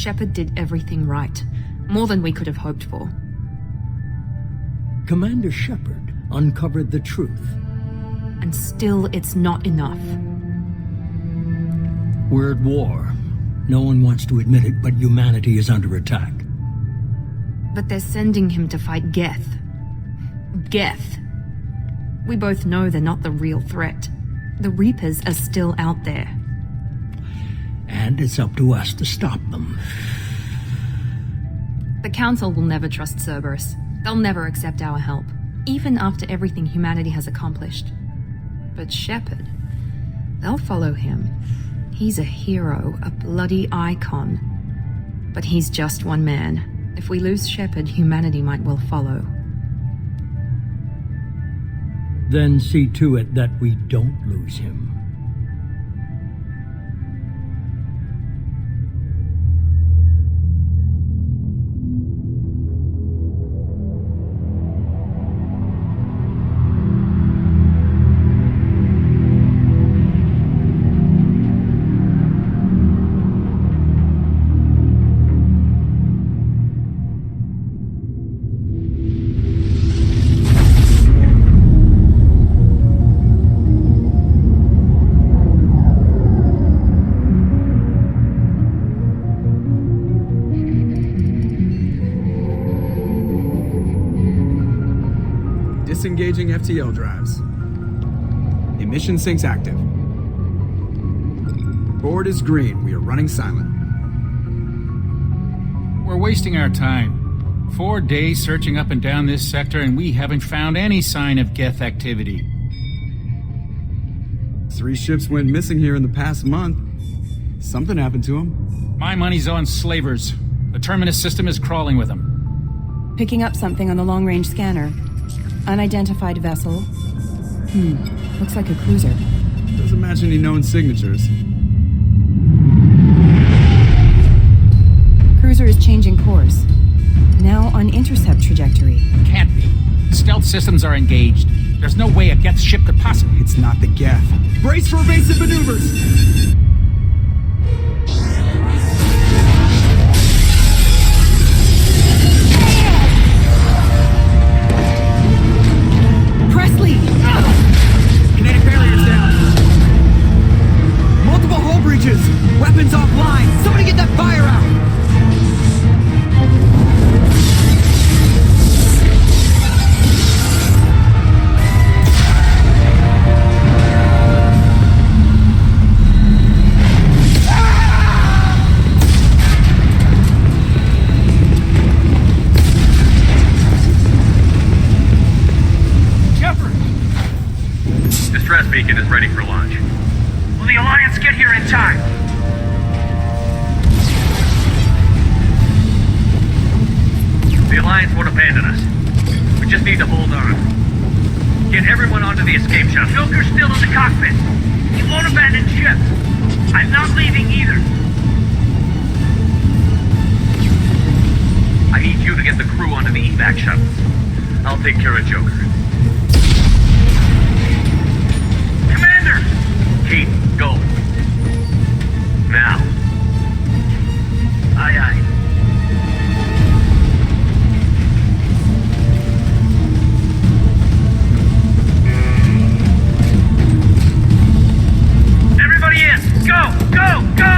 Shepard did everything right. More than we could have hoped for. Commander Shepard uncovered the truth. And still, it's not enough. We're at war. No one wants to admit it, but humanity is under attack. But they're sending him to fight Geth. Geth. We both know they're not the real threat. The Reapers are still out there. And it's up to us to stop them. The Council will never trust Cerberus. They'll never accept our help, even after everything humanity has accomplished. But Shepard, they'll follow him. He's a hero, a bloody icon. But he's just one man. If we lose Shepard, humanity might well follow. Then see to it that we don't lose him. Disengaging FTL drives. Emission sinks active. Board is green. We are running silent. We're wasting our time. 4 days searching up and down this sector, and we haven't found any sign of Geth activity. 3 ships went missing here in the past month. Something happened to them. My money's on slavers. The Terminus system is crawling with them. Picking up something on the long-range scanner. Unidentified vessel. Looks like a cruiser. Doesn't match any known signatures. Cruiser is changing course. Now on intercept trajectory. Can't be. Stealth systems are engaged. There's no way a Geth ship could possibly... It's not the Geth. Brace for evasive maneuvers! Kinetic barriers down. Multiple hull breaches. Weapons offline. Somebody get that fire out. Distress beacon is ready for launch. Will the Alliance get here in time? The Alliance won't abandon us. We just need to hold on. Get everyone onto the escape shuttle. Joker's still in the cockpit. He won't abandon ship. I'm not leaving either. I need you to get the crew onto the evac shuttle. I'll take care of Joker. Commander! Keith, go. Now. Aye, aye. Everybody in! Go! Go! Go!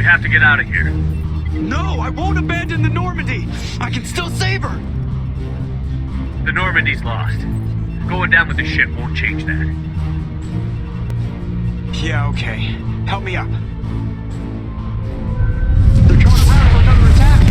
have to get out of here. No, I won't abandon the Normandy! I can still save her! The Normandy's lost. Going down with the ship won't change that. Yeah, okay. Help me up. They're coming around for another attack!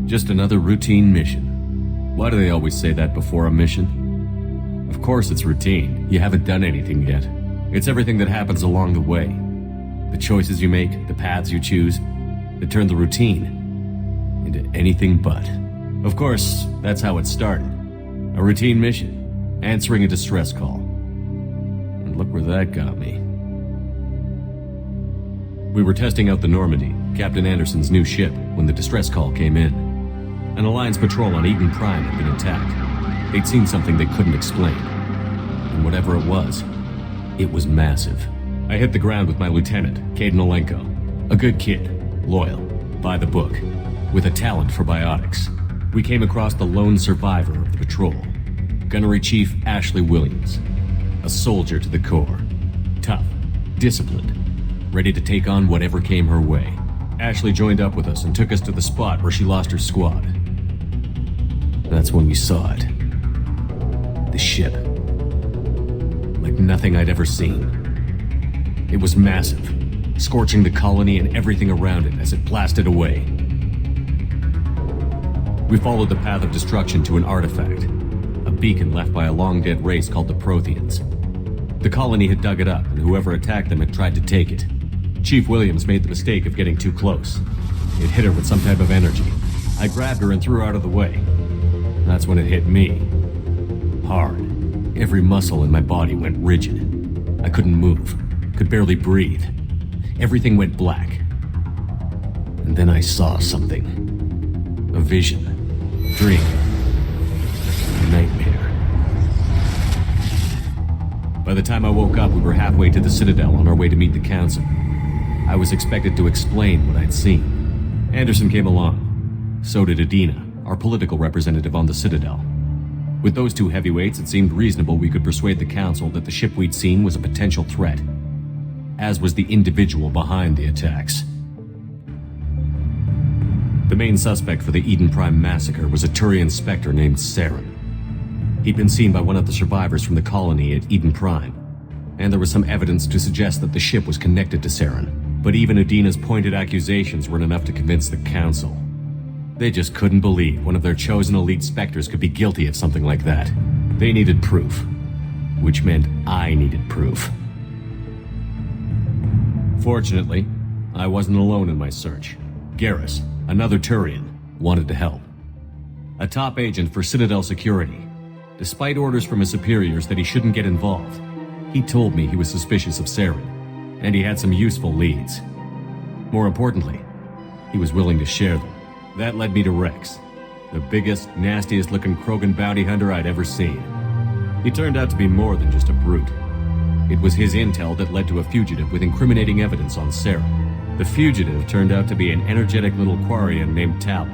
Just another routine mission. Why do they always say that before a mission? Of course it's routine. You haven't done anything yet. It's everything that happens along the way. The choices you make, the paths you choose, that turn the routine into anything but. Of course, that's how it started. A routine mission, answering a distress call. And look where that got me. We were testing out the Normandy, Captain Anderson's new ship, when the distress call came in. An Alliance patrol on Eden Prime had been attacked. They'd seen something they couldn't explain. And whatever it was massive. I hit the ground with my lieutenant, Caden Olenko. A good kid, loyal, by the book, with a talent for biotics. We came across the lone survivor of the patrol, Gunnery Chief Ashley Williams. A soldier to the core. Tough, disciplined, ready to take on whatever came her way. Ashley joined up with us and took us to the spot where she lost her squad. That's when we saw it. The ship. Like nothing I'd ever seen. It was massive, scorching the colony and everything around it as it blasted away. We followed the path of destruction to an artifact, a beacon left by a long-dead race called the Protheans. The colony had dug it up, and whoever attacked them had tried to take it. Chief Williams made the mistake of getting too close. It hit her with some type of energy. I grabbed her and threw her out of the way. That's when it hit me. Hard. Every muscle in my body went rigid. I couldn't move. Could barely breathe. Everything went black. And then I saw something. A vision. Dream. A nightmare. By the time I woke up, we were halfway to the Citadel on our way to meet the Council. I was expected to explain what I'd seen. Anderson came along. So did Adina, our political representative on the Citadel. With those two heavyweights, it seemed reasonable we could persuade the Council that the ship we'd seen was a potential threat, as was the individual behind the attacks. The main suspect for the Eden Prime massacre was a Turian Spectre named Saren. He'd been seen by one of the survivors from the colony at Eden Prime, and there was some evidence to suggest that the ship was connected to Saren. But even Adina's pointed accusations weren't enough to convince the Council. They just couldn't believe one of their chosen elite Spectres could be guilty of something like that. They needed proof, which meant I needed proof. Fortunately, I wasn't alone in my search. Garrus, another Turian, wanted to help. a top agent for Citadel Security. Despite orders from his superiors that he shouldn't get involved, he told me he was suspicious of Saren, and he had some useful leads. More importantly, he was willing to share them. That led me to Rex, the biggest, nastiest-looking Krogan bounty hunter I'd ever seen. He turned out to be more than just a brute. It was his intel that led to a fugitive with incriminating evidence on Saren. The fugitive turned out to be an energetic little Quarian named Tally.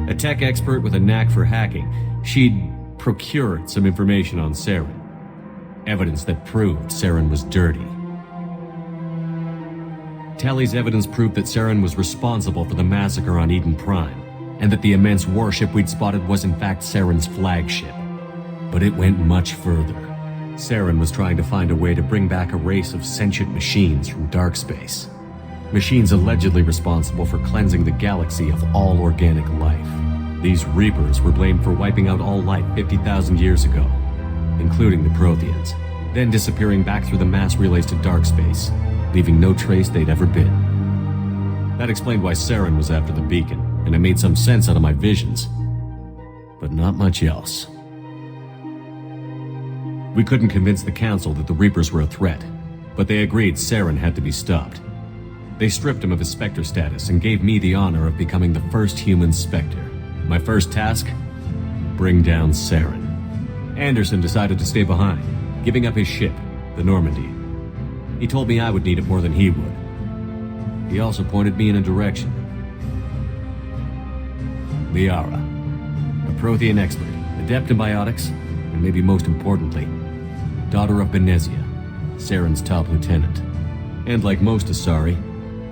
A tech expert with a knack for hacking, she'd procured some information on Saren. Evidence that proved Saren was dirty. Tally's evidence proved that Saren was responsible for the massacre on Eden Prime, and that the immense warship we'd spotted was in fact Saren's flagship. But it went much further. Saren was trying to find a way to bring back a race of sentient machines from dark space. Machines allegedly responsible for cleansing the galaxy of all organic life. These Reapers were blamed for wiping out all life 50,000 years ago, including the Protheans, then disappearing back through the mass relays to dark space, leaving no trace they'd ever been. That explained why Saren was after the beacon, and it made some sense out of my visions. But not much else. We couldn't convince the Council that the Reapers were a threat, but they agreed Saren had to be stopped. They stripped him of his Spectre status and gave me the honor of becoming the first human Spectre. My first task? Bring down Saren. Anderson decided to stay behind, giving up his ship, the Normandy. He told me I would need it more than he would. He also pointed me in a direction. Liara, a Prothean expert, adept in biotics, and maybe most importantly, daughter of Benezia, Saren's top lieutenant. And like most Asari,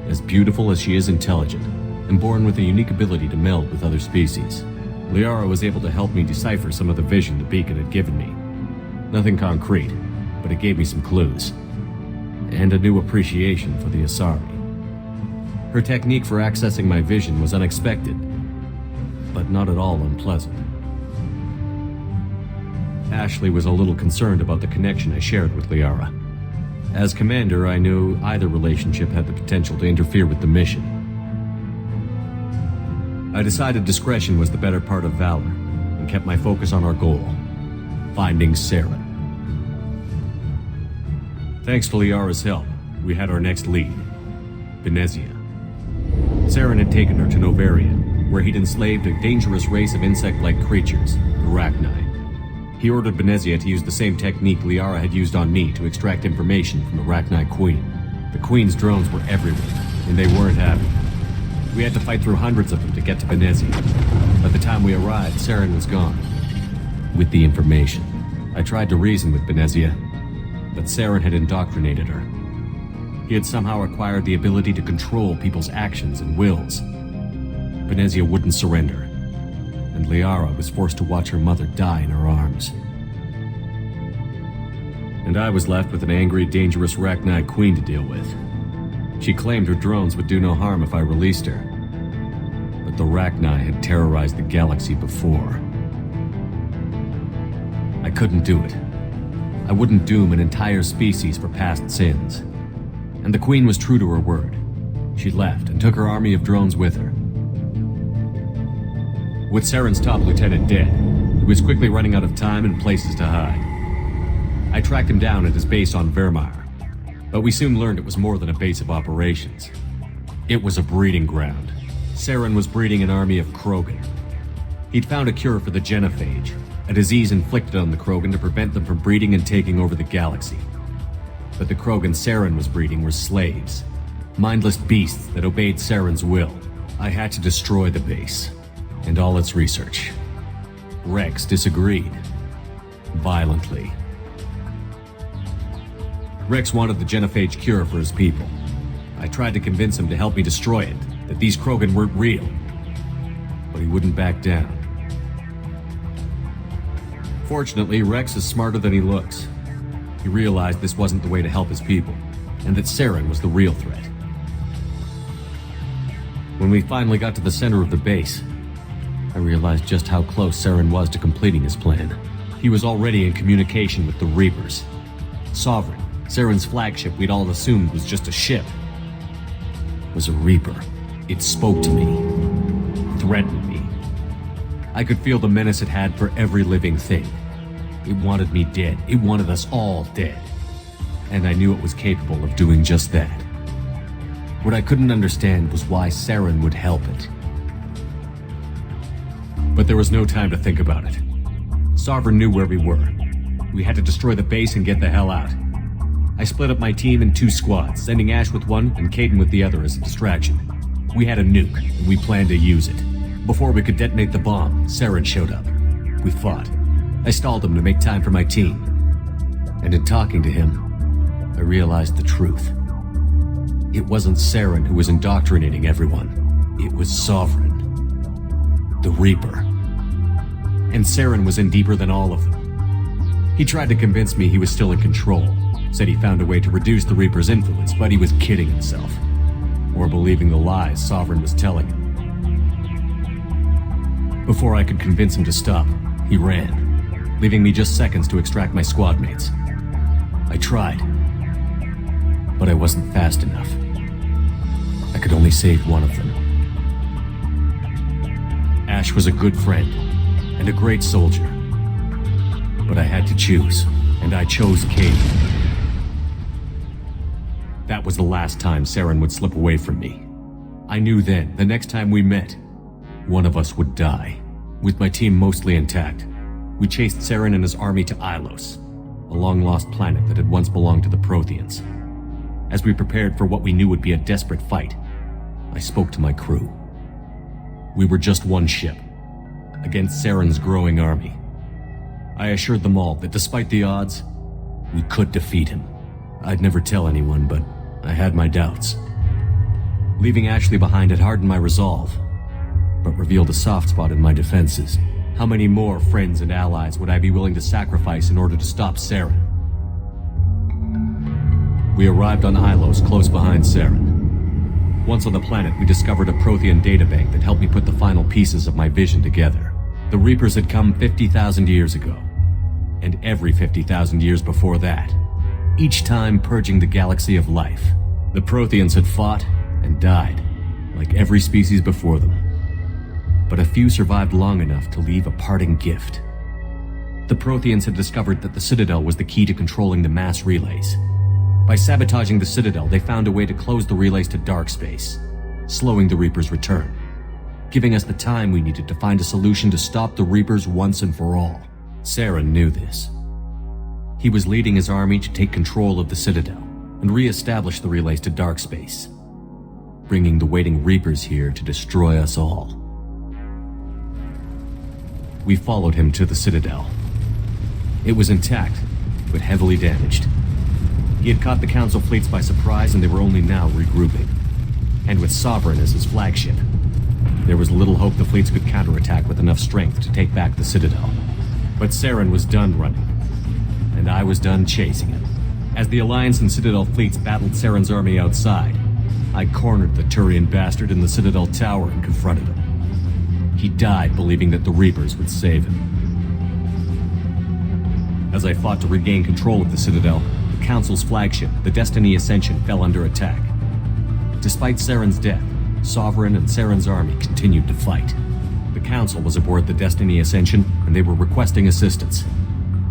as beautiful as she is intelligent, and born with a unique ability to meld with other species. Liara was able to help me decipher some of the vision the beacon had given me. Nothing concrete, but it gave me some clues. And a new appreciation for the Asari. Her technique for accessing my vision was unexpected, but not at all unpleasant. Ashley was a little concerned about the connection I shared with Liara. As commander, I knew either relationship had the potential to interfere with the mission. I decided discretion was the better part of valor, and kept my focus on our goal, finding Saren. Thanks to Liara's help, we had our next lead, Benezia. Saren had taken her to Novaria, where he'd enslaved a dangerous race of insect-like creatures, the Rachni. He ordered Benezia to use the same technique Liara had used on me to extract information from the Rachni Queen. The Queen's drones were everywhere, and they weren't happy. We had to fight through hundreds of them to get to Benezia. By the time we arrived, Saren was gone. With the information, I tried to reason with Benezia, but Saren had indoctrinated her. He had somehow acquired the ability to control people's actions and wills. Benezia wouldn't surrender, and Liara was forced to watch her mother die in her arms. And I was left with an angry, dangerous Rachni Queen to deal with. She claimed her drones would do no harm if I released her. But the Rachni had terrorized the galaxy before. I couldn't do it. I wouldn't doom an entire species for past sins. And the Queen was true to her word. She left and took her army of drones with her. With Saren's top lieutenant dead, he was quickly running out of time and places to hide. I tracked him down at his base on Vermeer, but we soon learned it was more than a base of operations. It was a breeding ground. Saren was breeding an army of Krogan. He'd found a cure for the genophage, a disease inflicted on the Krogan to prevent them from breeding and taking over the galaxy. But the Krogan Saren was breeding were slaves, mindless beasts that obeyed Saren's will. I had to destroy the base, and all its research. Rex disagreed. Violently. Rex wanted the genophage cure for his people. I tried to convince him to help me destroy it, that these Krogan weren't real. But he wouldn't back down. Fortunately, Rex is smarter than he looks. He realized this wasn't the way to help his people, and that Saren was the real threat. When we finally got to the center of the base, I realized just how close Saren was to completing his plan. He was already in communication with the Reapers. Sovereign, Saren's flagship we'd all assumed was just a ship, was a Reaper. It spoke to me, threatened me. I could feel the menace it had for every living thing. It wanted me dead. It wanted us all dead. And I knew it was capable of doing just that. What I couldn't understand was why Saren would help it. But there was no time to think about it. Sovereign knew where we were. We had to destroy the base and get the hell out. I split up my team in 2 squads, sending Ash with one and Caden with the other as a distraction. We had a nuke, and we planned to use it. Before we could detonate the bomb, Saren showed up. We fought. I stalled him to make time for my team. And in talking to him, I realized the truth. It wasn't Saren who was indoctrinating everyone. It was Sovereign. The Reaper. And Saren was in deeper than all of them. He tried to convince me he was still in control. Said he found a way to reduce the Reaper's influence, but he was kidding himself. Or believing the lies Sovereign was telling him. Before I could convince him to stop, he ran, leaving me just seconds to extract my squad mates. I tried, but I wasn't fast enough. I could only save one of them. Ash was a good friend, and a great soldier. But I had to choose, and I chose Caden. That was the last time Saren would slip away from me. I knew then, the next time we met, one of us would die. With my team mostly intact, we chased Saren and his army to Ilos, a long-lost planet that had once belonged to the Protheans. As we prepared for what we knew would be a desperate fight, I spoke to my crew. We were just one ship, against Saren's growing army. I assured them all that despite the odds, we could defeat him. I'd never tell anyone, but I had my doubts. Leaving Ashley behind had hardened my resolve, but revealed a soft spot in my defenses. How many more friends and allies would I be willing to sacrifice in order to stop Saren? We arrived on Ilos, close behind Saren. Once on the planet, we discovered a Prothean databank that helped me put the final pieces of my vision together. The Reapers had come 50,000 years ago, and every 50,000 years before that, each time purging the galaxy of life. The Protheans had fought and died, like every species before them. But a few survived long enough to leave a parting gift. The Protheans had discovered that the Citadel was the key to controlling the mass relays. By sabotaging the Citadel, they found a way to close the relays to dark space, slowing the Reapers' return, giving us the time we needed to find a solution to stop the Reapers once and for all. Saren knew this. He was leading his army to take control of the Citadel and re-establish the relays to dark space, bringing the waiting Reapers here to destroy us all. We followed him to the Citadel. It was intact, but heavily damaged. He had caught the Council fleets by surprise, and they were only now regrouping. And with Sovereign as his flagship, there was little hope the fleets could counterattack with enough strength to take back the Citadel. But Saren was done running, and I was done chasing him. As the Alliance and Citadel fleets battled Saren's army outside, I cornered the Turian bastard in the Citadel tower and confronted him. He died believing that the Reapers would save him. As I fought to regain control of the Citadel, the Council's flagship, the Destiny Ascension, fell under attack. Despite Saren's death, Sovereign and Saren's army continued to fight. The Council was aboard the Destiny Ascension, and they were requesting assistance.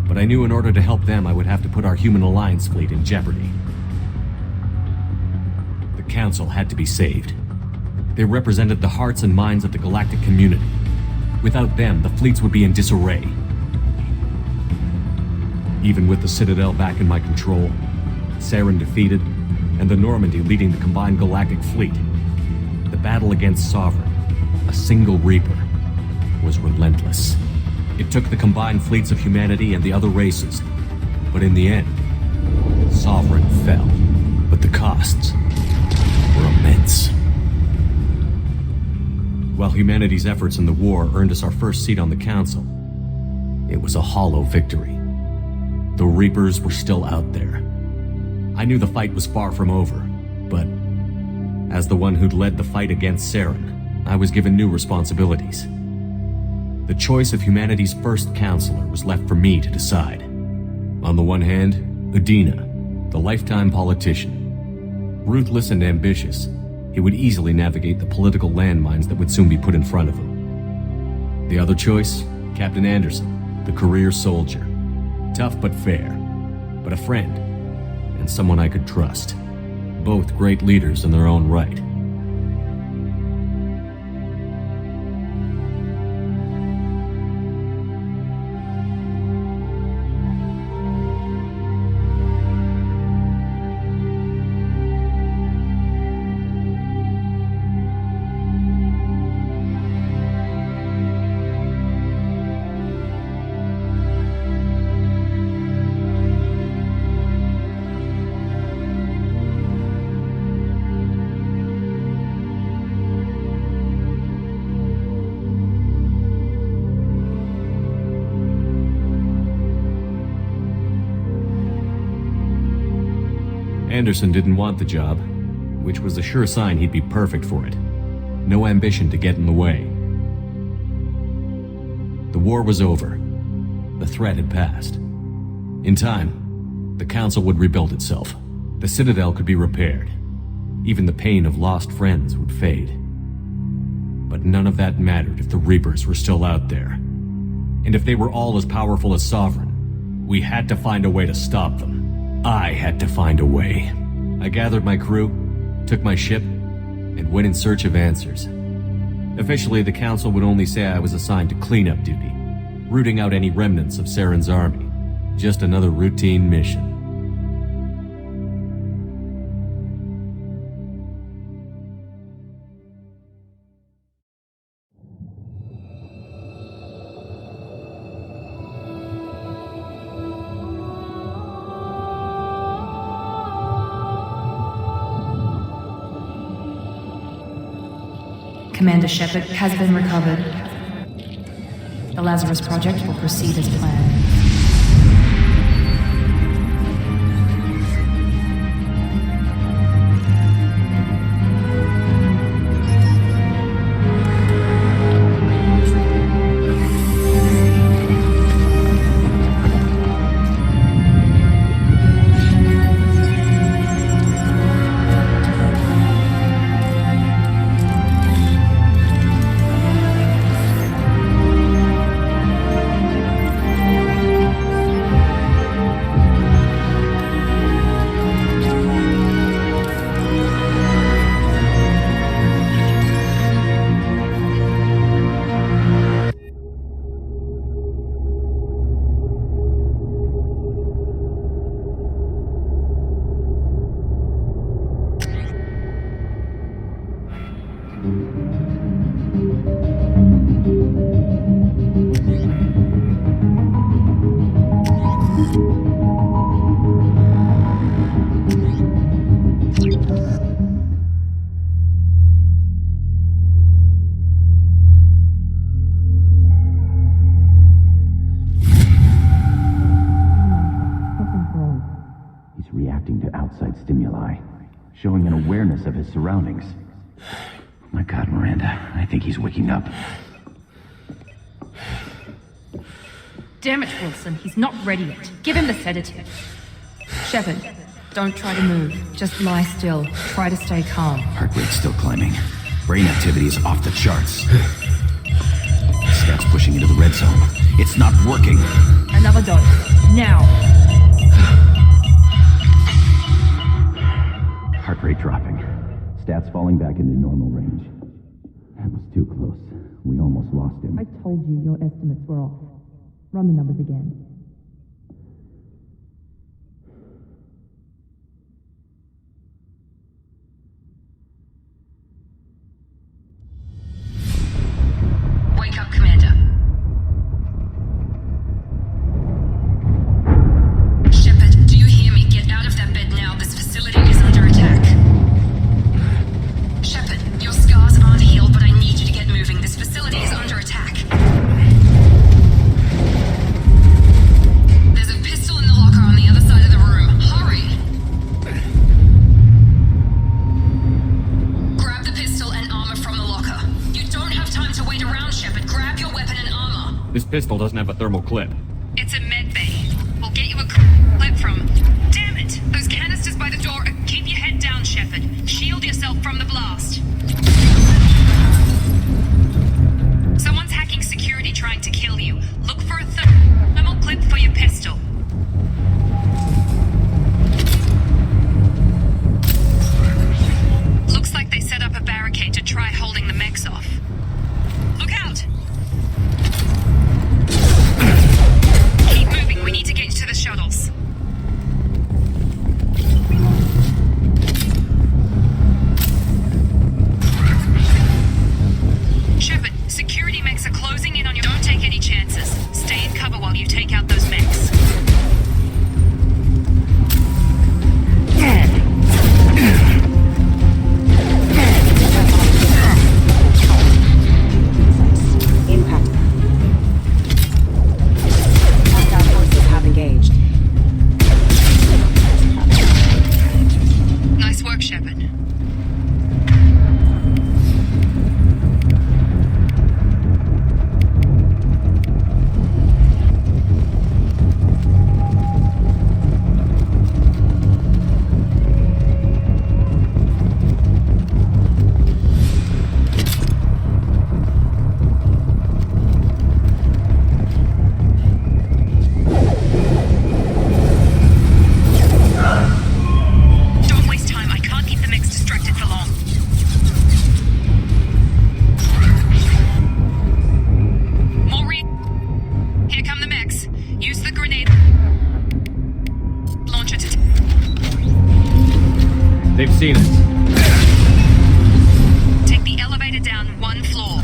But I knew in order to help them, I would have to put our human Alliance fleet in jeopardy. The Council had to be saved. They represented the hearts and minds of the galactic community. Without them, the fleets would be in disarray. Even with the Citadel back in my control, Saren defeated, and the Normandy leading the combined galactic fleet, the battle against Sovereign, a single Reaper, was relentless. It took the combined fleets of humanity and the other races, but in the end, Sovereign fell. But the costs were immense. While humanity's efforts in the war earned us our first seat on the Council, it was a hollow victory. The Reapers were still out there. I knew the fight was far from over, but as the one who'd led the fight against Saren, I was given new responsibilities. The choice of humanity's first counselor was left for me to decide. On the one hand, Udina, the lifetime politician. Ruthless and ambitious, he would easily navigate the political landmines that would soon be put in front of him. The other choice? Captain Anderson, the career soldier. Tough but fair, but a friend, and someone I could trust. Both great leaders in their own right. Anderson didn't want the job, which was a sure sign he'd be perfect for it. No ambition to get in the way. The war was over. The threat had passed. In time, the Council would rebuild itself. The Citadel could be repaired. Even the pain of lost friends would fade. But none of that mattered if the Reapers were still out there. And if they were all as powerful as Sovereign, we had to find a way to stop them. I had to find a way. I gathered my crew, took my ship, and went in search of answers. Officially, the Council would only say I was assigned to cleanup duty, rooting out any remnants of Saren's army. Just another routine mission. Commander Shepard has been recovered. The Lazarus Project will proceed as planned. Stimuli, showing an awareness of his surroundings. Oh my God, Miranda, I think he's waking up. Damn it, Wilson, he's not ready yet. Give him the sedative. Shepard, don't try to move. Just lie still. Try to stay calm. Heart rate's still climbing. Brain activity is off the charts. Stats pushing into the red zone. It's not working. Another dose. Now. Heart rate dropping. Stats falling back into normal range. That was too close. We almost lost him. I told you your estimates were off. Run the numbers again. Wake up, Commander. Shepard, do you hear me? Get out of that bed now. This facility is under attack. Shepard, your scars aren't healed, but I need you to get moving. This facility is under attack. There's a pistol in the locker on the other side of the room. Hurry! Grab the pistol and armor from the locker. You don't have time to wait around, Shepard. Grab your weapon and armor. This pistol doesn't have a thermal clip. It's a med bay. We'll get you a clip from... Damn it! Those canisters by the door... Keep your head down, Shepard. Shield yourself from the blast. Someone's hacking security trying to kill you. Look for a thermal clip for your pistol. Looks like they set up a barricade to try holding the mechs off. Look out! Keep moving, we need to get you to the shuttles. Shepard, security mechs are closing in on you. Don't take any chances. Stay in cover while you take out those mechs. Impact. Hostile forces have engaged. Nice work, Shepard. Don't waste time. I can't keep the mix distracted for long. Maureen, here come the mechs. Use the grenade launcher to... They've seen us. Take the elevator down one floor.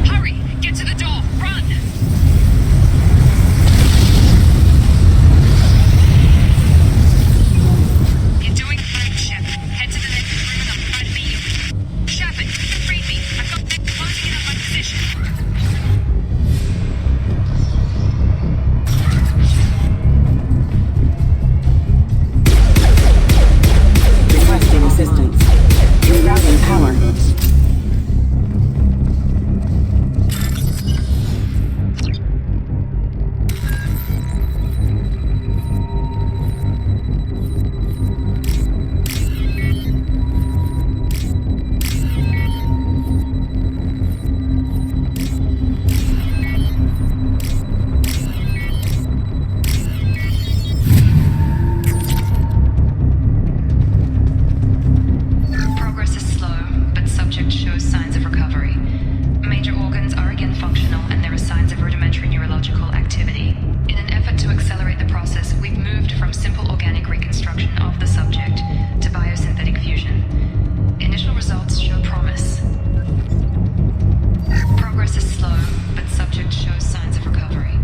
Hurry! Get to the door! Run! You're doing great, Shepard. Head to the next room and I'll try to meet you. Shepard, read me. I've got them closing in on my position. Requesting assistance. Rerouting power. Progress is slow, but subject shows signs of recovery. Major organs are again functional, and there are signs of rudimentary neurological activity. In an effort to accelerate the process, we've moved from simple organic reconstruction of the subject to biosynthetic fusion. Initial results show promise. Progress is slow, but subject shows signs of recovery.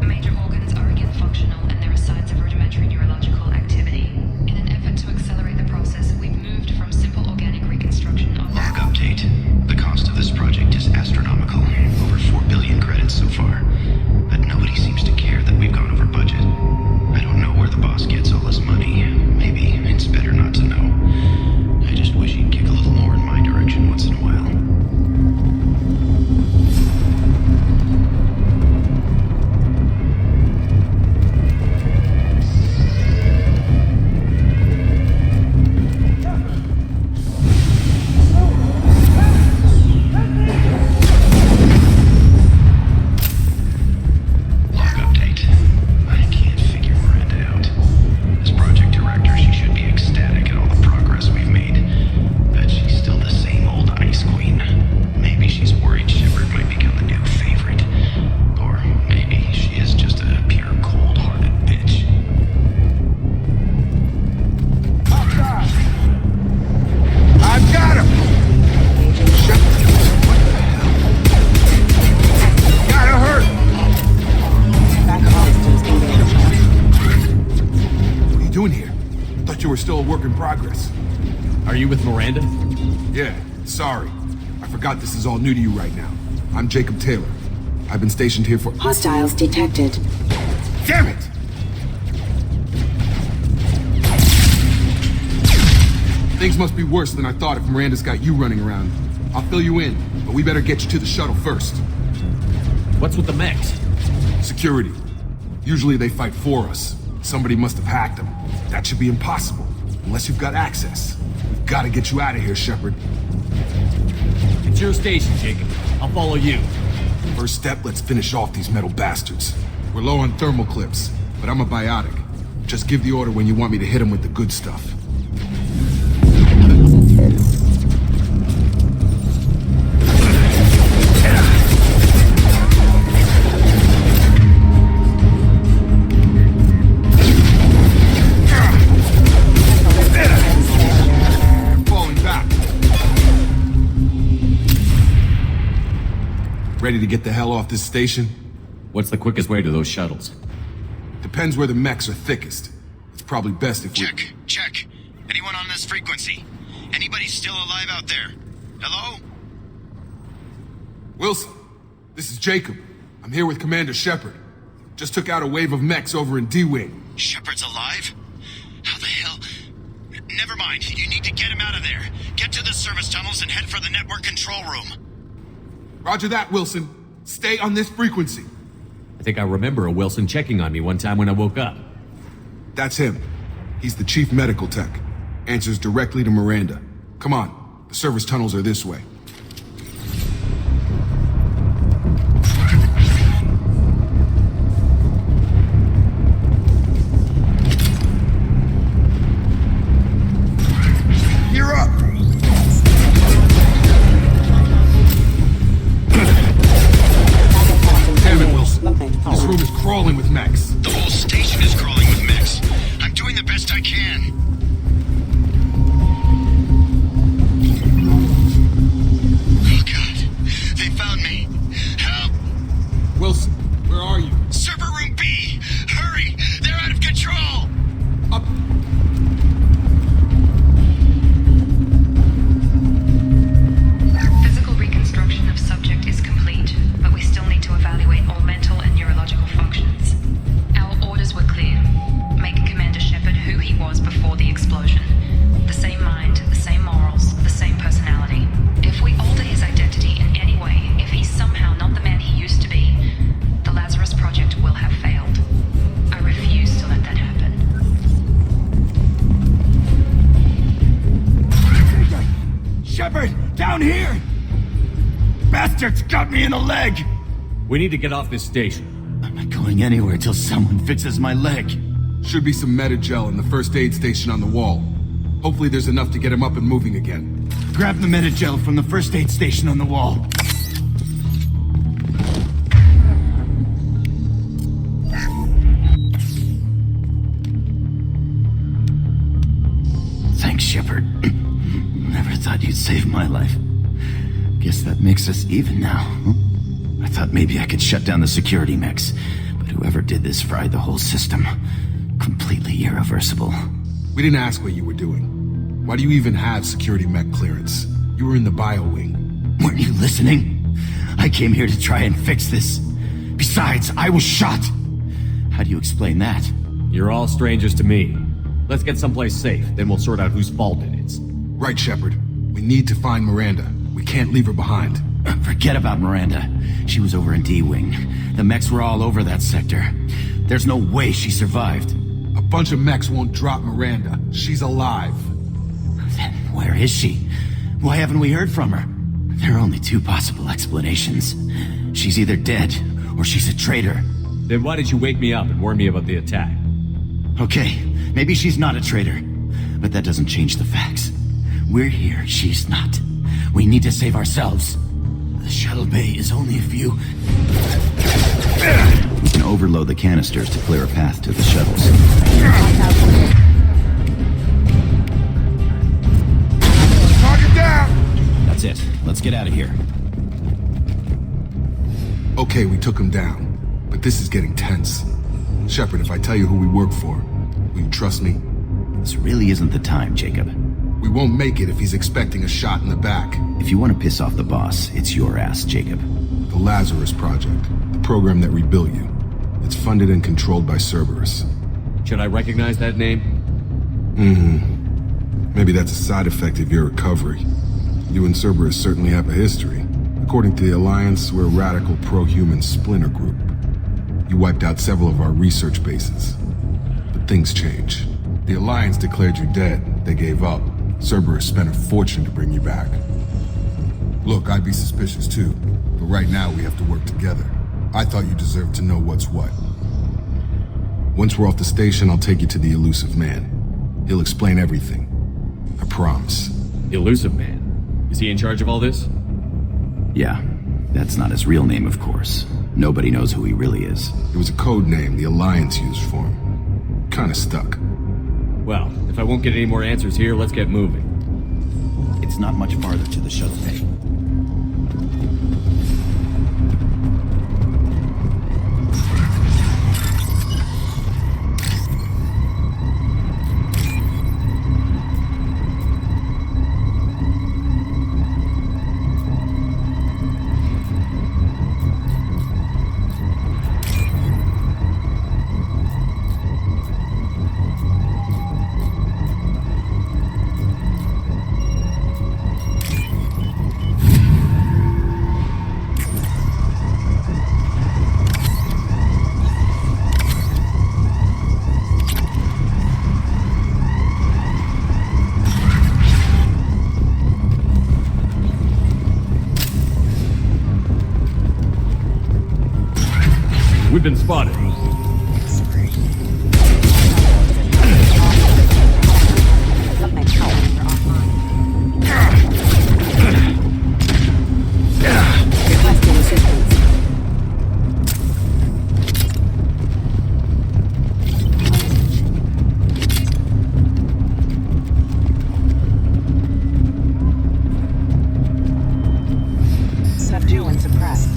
Major organs are again functional, and there are signs of rudimentary neurological activity. In an effort to accelerate the process, we've moved from simple organic reconstruction of... Log update. The cost of this project is astronomical. Over 4 billion credits so far. But nobody seems to care that we've gone over budget. I don't know where the boss gets all this money. Maybe it's better not to know. I just wish he'd kick a little more in my direction once in a while. Log update. I can't figure Miranda out. As project director, she should be ecstatic at all the progress we've made. But she's still the same old ice queen. Maybe she's worried Shepard might become the new favorite. Or maybe she is just a pure cold-hearted bitch. I've got him! Shut What the hell? Gotta hurt! Back hostages engaged. What are you doing here? Thought you were still a work in progress. Are you with Miranda? Yeah, sorry. I forgot this is all new to you right now. I'm Jacob Taylor. I've been stationed here for... Hostiles detected. Damn it! Things must be worse than I thought if Miranda's got you running around. I'll fill you in, but we better get you to the shuttle first. What's with the mechs? Security. Usually they fight for us. Somebody must have hacked them. That should be impossible, unless you've got access. We've got to get you out of here, Shepard. It's your station, Jacob. I'll follow you. First step, let's finish off these metal bastards. We're low on thermal clips, but I'm a biotic. Just give the order when you want me to hit them with the good stuff. Ready to get the hell off this station? What's the quickest way to those shuttles? Depends where the mechs are thickest. It's probably best if we... Check. Anyone on this frequency? Anybody still alive out there? Hello? Wilson, this is Jacob. I'm here with Commander Shepard. Just took out a wave of mechs over in D-Wing. Shepard's alive? How the hell? Never mind. You need to get him out of there. Get to the service tunnels and head for the network control room. Roger that, Wilson. Stay on this frequency. I think I remember a Wilson checking on me one time when I woke up. That's him. He's the chief medical tech. Answers directly to Miranda. Come on. The service tunnels are this way. You're up! This room is crawling with mechs. The whole station is crawling with mechs. I'm doing the best I can. Oh God, they found me. Help! Wilson, where are you? Server room B! Hurry! They're out of control! Up. Physical reconstruction of subject is complete, but we still need to evaluate all mental and neurological functions. Our orders were clear. Make Commander Shepard who he was before the explosion. The same mind, the same morals, the same personality. If we alter his identity in any way, if he's somehow not the man he used to be, the Lazarus Project will have failed. I refuse to let that happen. Shepard, down here! Bastards got me in the leg! We need to get off this station. I'm not going anywhere till someone fixes my leg. Should be some meta-gel in the first aid station on the wall. Hopefully there's enough to get him up and moving again. Grab the meta-gel from the first aid station on the wall. Thanks, Shepard. Never thought you'd save my life. Guess that makes us even now. I thought maybe I could shut down the security mechs, but whoever did this fried the whole system. Completely irreversible. We didn't ask what you were doing. Why do you even have security mech clearance? You were in the bio wing. Weren't you listening? I came here to try and fix this. Besides, I was shot. How do you explain that? You're all strangers to me. Let's get someplace safe, then we'll sort out whose fault it is. Right, Shepard. We need to find Miranda. We can't leave her behind. Forget about Miranda. She was over in D-Wing. The mechs were all over that sector. There's no way she survived. A bunch of mechs won't drop Miranda. She's alive. Then where is she? Why haven't we heard from her? There are only two possible explanations. She's either dead, or she's a traitor. Then why did you wake me up and warn me about the attack? Okay, maybe she's not a traitor. But that doesn't change the facts. We're here, she's not. We need to save ourselves. The shuttle bay is only a few... We can overload the canisters to clear a path to the shuttles. Target down! That's it. Let's get out of here. Okay, we took him down. But this is getting tense. Shepard, if I tell you who we work for, will you trust me? This really isn't the time, Jacob. We won't make it if he's expecting a shot in the back. If you want to piss off the boss, it's your ass, Jacob. The Lazarus Project, the program that rebuilt you. It's funded and controlled by Cerberus. Should I recognize that name? Maybe that's a side effect of your recovery. You and Cerberus certainly have a history. According to the Alliance, we're a radical pro-human splinter group. You wiped out several of our research bases. But things change. The Alliance declared you dead. They gave up. Cerberus spent a fortune to bring you back. Look, I'd be suspicious too, but right now we have to work together. I thought you deserved to know what's what. Once we're off the station, I'll take you to the Elusive Man. He'll explain everything. I promise. Elusive Man? Is he in charge of all this? Yeah, that's not his real name, of course. Nobody knows who he really is. It was a code name the Alliance used for him. Kinda stuck. Well, if I won't get any more answers here, let's get moving. It's not much farther to the shuttle bay. We've been spotted. Subdue and suppress.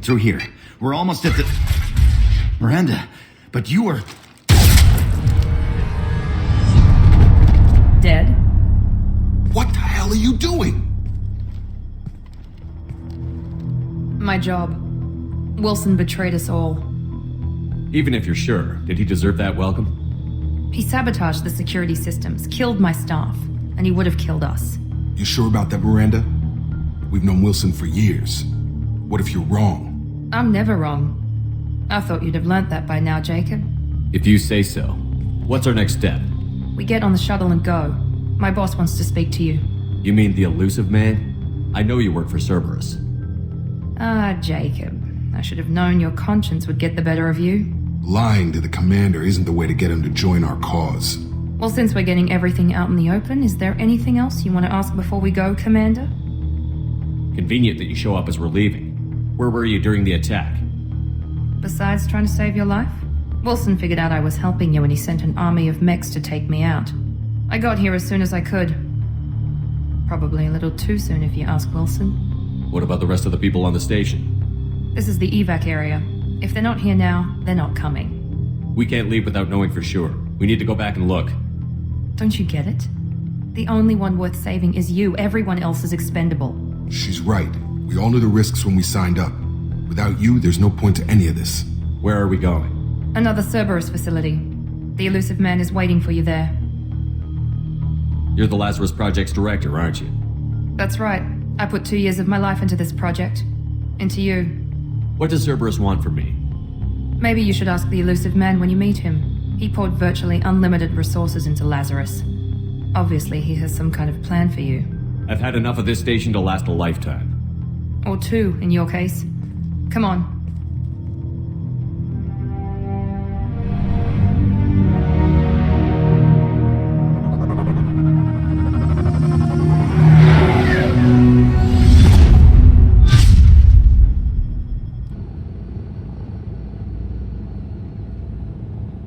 Through here. We're almost at the... Miranda, but you were... Dead? What the hell are you doing? My job. Wilson betrayed us all. Even if you're sure, did he deserve that welcome? He sabotaged the security systems, killed my staff, and he would have killed us. You sure about that, Miranda? We've known Wilson for years. What if you're wrong? I'm never wrong. I thought you'd have learnt that by now, Jacob. If you say so. What's our next step? We get on the shuttle and go. My boss wants to speak to you. You mean the elusive man? I know you work for Cerberus. Ah, Jacob. I should have known your conscience would get the better of you. Lying to the commander isn't the way to get him to join our cause. Well, since we're getting everything out in the open, is there anything else you want to ask before we go, Commander? Convenient that you show up as we're leaving. Where were you during the attack? Besides trying to save your life? Wilson figured out I was helping you and he sent an army of mechs to take me out. I got here as soon as I could. Probably a little too soon if you ask Wilson. What about the rest of the people on the station? This is the evac area. If they're not here now, they're not coming. We can't leave without knowing for sure. We need to go back and look. Don't you get it? The only one worth saving is you. Everyone else is expendable. She's right. We all knew the risks when we signed up. Without you, there's no point to any of this. Where are we going? Another Cerberus facility. The elusive man is waiting for you there. You're the Lazarus Project's director, aren't you? That's right. I put 2 years of my life into this project. Into you. What does Cerberus want from me? Maybe you should ask the elusive man when you meet him. He poured virtually unlimited resources into Lazarus. Obviously, he has some kind of plan for you. I've had enough of this station to last a lifetime. Or 2, in your case. Come on.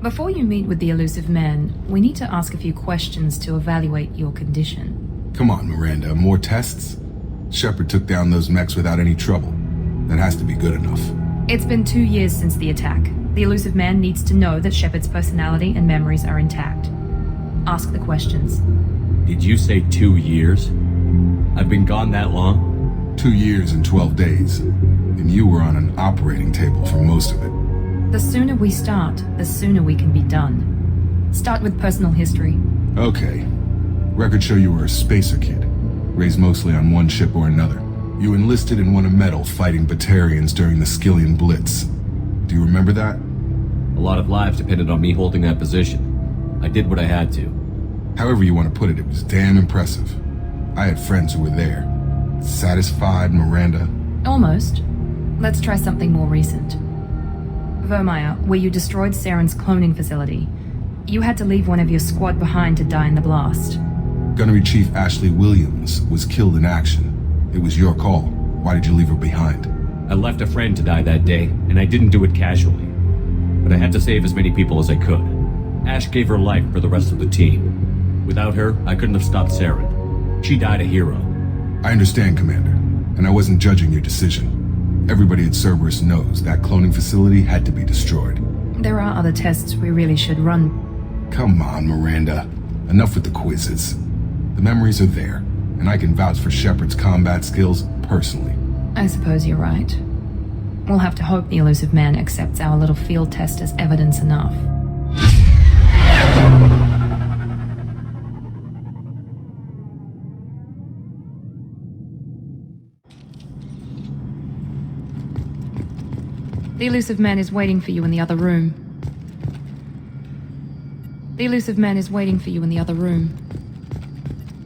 Before you meet with the elusive man, we need to ask a few questions to evaluate your condition. Come on, Miranda, more tests? Shepard took down those mechs without any trouble. That has to be good enough. It's been 2 years since the attack. The elusive man needs to know that Shepard's personality and memories are intact. Ask the questions. Did you say 2 years? I've been gone that long? 2 years and 12 days. And you were on an operating table for most of it. The sooner we start, the sooner we can be done. Start with personal history. Okay. Records show you were a spacer kid, raised mostly on one ship or another. You enlisted and won a medal fighting Batarians during the Skillian Blitz. Do you remember that? A lot of lives depended on me holding that position. I did what I had to. However you want to put it, it was damn impressive. I had friends who were there. Satisfied, Miranda? Almost. Let's try something more recent. Vermeer, where you destroyed Saren's cloning facility. You had to leave one of your squad behind to die in the blast. Gunnery Chief Ashley Williams was killed in action. It was your call. Why did you leave her behind? I left a friend to die that day, and I didn't do it casually. But I had to save as many people as I could. Ash gave her life for the rest of the team. Without her, I couldn't have stopped Saren. She died a hero. I understand, Commander, and I wasn't judging your decision. Everybody at Cerberus knows that cloning facility had to be destroyed. There are other tests we really should run. Come on, Miranda. Enough with the quizzes. The memories are there, and I can vouch for Shepard's combat skills personally. I suppose you're right. We'll have to hope the elusive man accepts our little field test as evidence enough. The elusive man is waiting for you in the other room. The elusive man is waiting for you in the other room.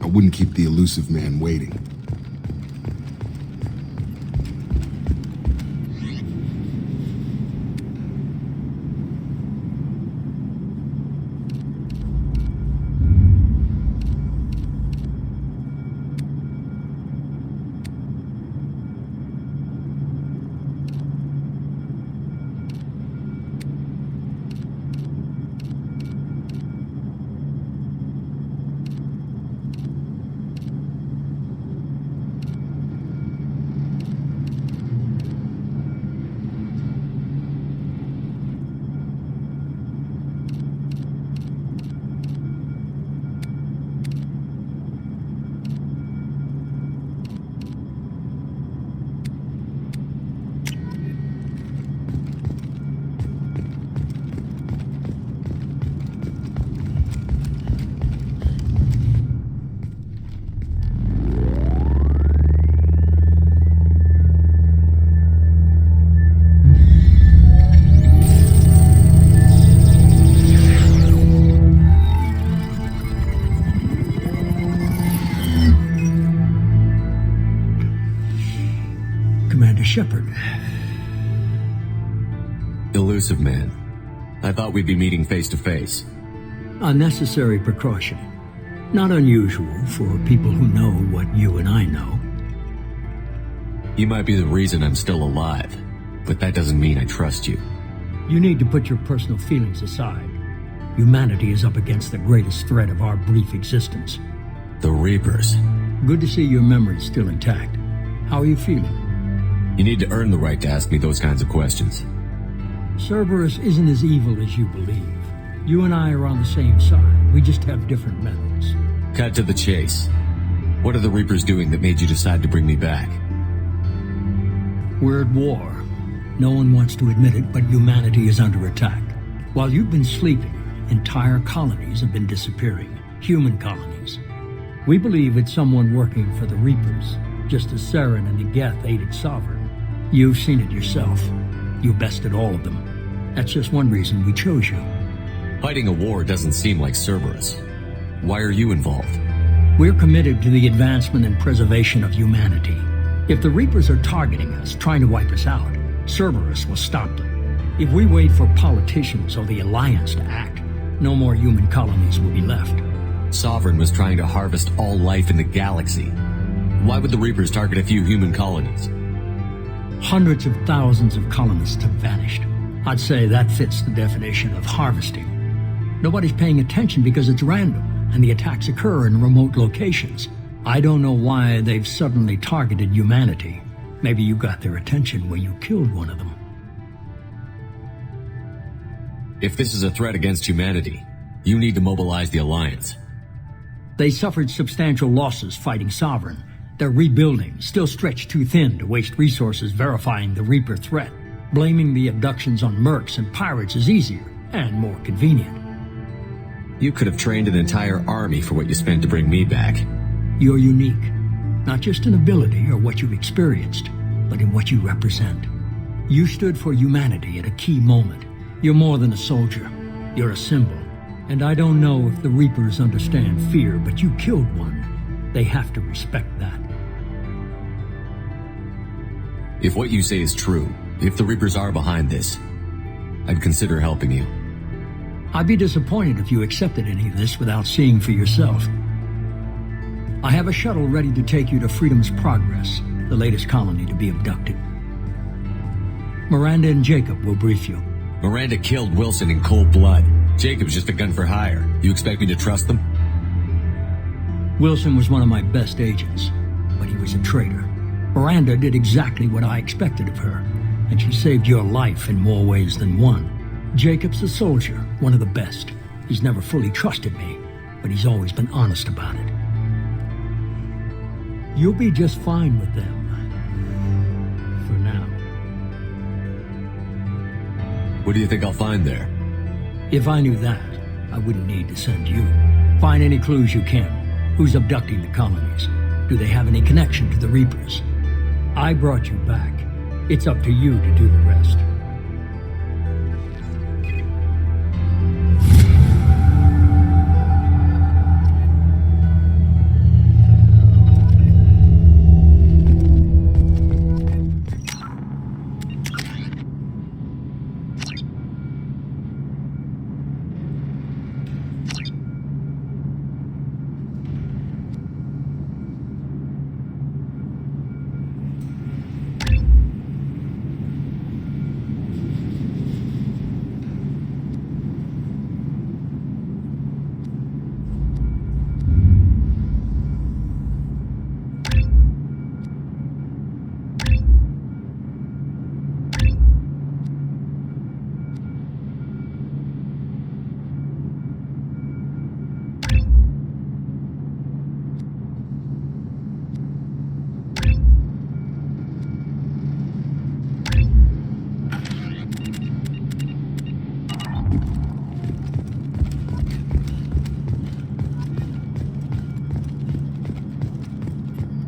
I wouldn't keep the elusive man waiting. Shepard. Elusive man. I thought we'd be meeting face to face. A necessary precaution. Not unusual for people who know what you and I know. You might be the reason I'm still alive, but that doesn't mean I trust you. You need to put your personal feelings aside. Humanity is up against the greatest threat of our brief existence. The Reapers. Good to see your memory's still intact. How are you feeling? You need to earn the right to ask me those kinds of questions. Cerberus isn't as evil as you believe. You and I are on the same side. We just have different methods. Cut to the chase. What are the Reapers doing that made you decide to bring me back? We're at war. No one wants to admit it, but humanity is under attack. While you've been sleeping, entire colonies have been disappearing. Human colonies. We believe it's someone working for the Reapers, just as Saren and the Geth aided Sovereign. You've seen it yourself. You bested all of them. That's just one reason we chose you. Fighting a war doesn't seem like Cerberus. Why are you involved? We're committed to the advancement and preservation of humanity. If the Reapers are targeting us, trying to wipe us out, Cerberus will stop them. If we wait for politicians or the Alliance to act, no more human colonies will be left. Sovereign was trying to harvest all life in the galaxy. Why would the Reapers target a few human colonies? Hundreds of thousands of colonists have vanished. I'd say that fits the definition of harvesting. Nobody's paying attention because it's random, and the attacks occur in remote locations. I don't know why they've suddenly targeted humanity. Maybe you got their attention when you killed one of them. If this is a threat against humanity, you need to mobilize the Alliance. They suffered substantial losses fighting Sovereign. They're rebuilding, still stretched too thin to waste resources verifying the Reaper threat. Blaming the abductions on mercs and pirates is easier and more convenient. You could have trained an entire army for what you spent to bring me back. You're unique, not just in ability or what you've experienced, but in what you represent. You stood for humanity at a key moment. You're more than a soldier. You're a symbol. And I don't know if the Reapers understand fear, but you killed one. They have to respect that. If what you say is true, if the Reapers are behind this, I'd consider helping you. I'd be disappointed if you accepted any of this without seeing for yourself. I have a shuttle ready to take you to Freedom's Progress, the latest colony to be abducted. Miranda and Jacob will brief you. Miranda killed Wilson in cold blood. Jacob's just a gun for hire. You expect me to trust them? Wilson was one of my best agents, but he was a traitor. Miranda did exactly what I expected of her, and she saved your life in more ways than one. Jacob's a soldier, one of the best. He's never fully trusted me, but he's always been honest about it. You'll be just fine with them. For now. What do you think I'll find there? If I knew that, I wouldn't need to send you. Find any clues you can. Who's abducting the colonies? Do they have any connection to the Reapers? I brought you back. It's up to you to do the rest.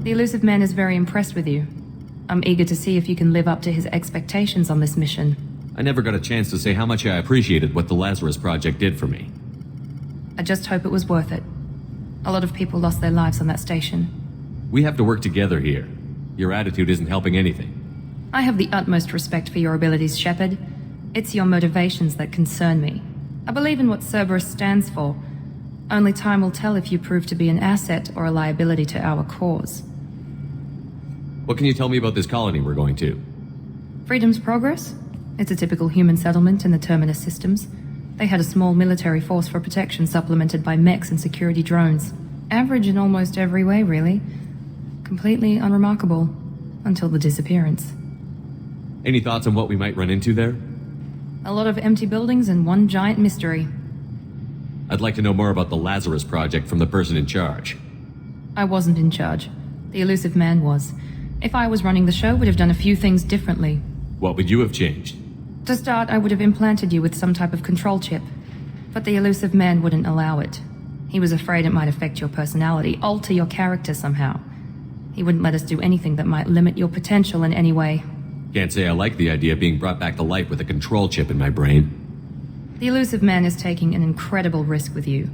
The Elusive Man is very impressed with you. I'm eager to see if you can live up to his expectations on this mission. I never got a chance to say how much I appreciated what the Lazarus Project did for me. I just hope it was worth it. A lot of people lost their lives on that station. We have to work together here. Your attitude isn't helping anything. I have the utmost respect for your abilities, Shepard. It's your motivations that concern me. I believe in what Cerberus stands for. Only time will tell if you prove to be an asset or a liability to our cause. What can you tell me about this colony we're going to? Freedom's Progress? It's a typical human settlement in the Terminus systems. They had a small military force for protection supplemented by mechs and security drones. Average in almost every way, really. Completely unremarkable. Until the disappearance. Any thoughts on what we might run into there? A lot of empty buildings and one giant mystery. I'd like to know more about the Lazarus Project from the person in charge. I wasn't in charge. The elusive man was. If I was running the show, would have done a few things differently. What would you have changed? To start, I would have implanted you with some type of control chip. But the elusive man wouldn't allow it. He was afraid it might affect your personality, alter your character somehow. He wouldn't let us do anything that might limit your potential in any way. Can't say I like the idea of being brought back to life with a control chip in my brain. The elusive man is taking an incredible risk with you.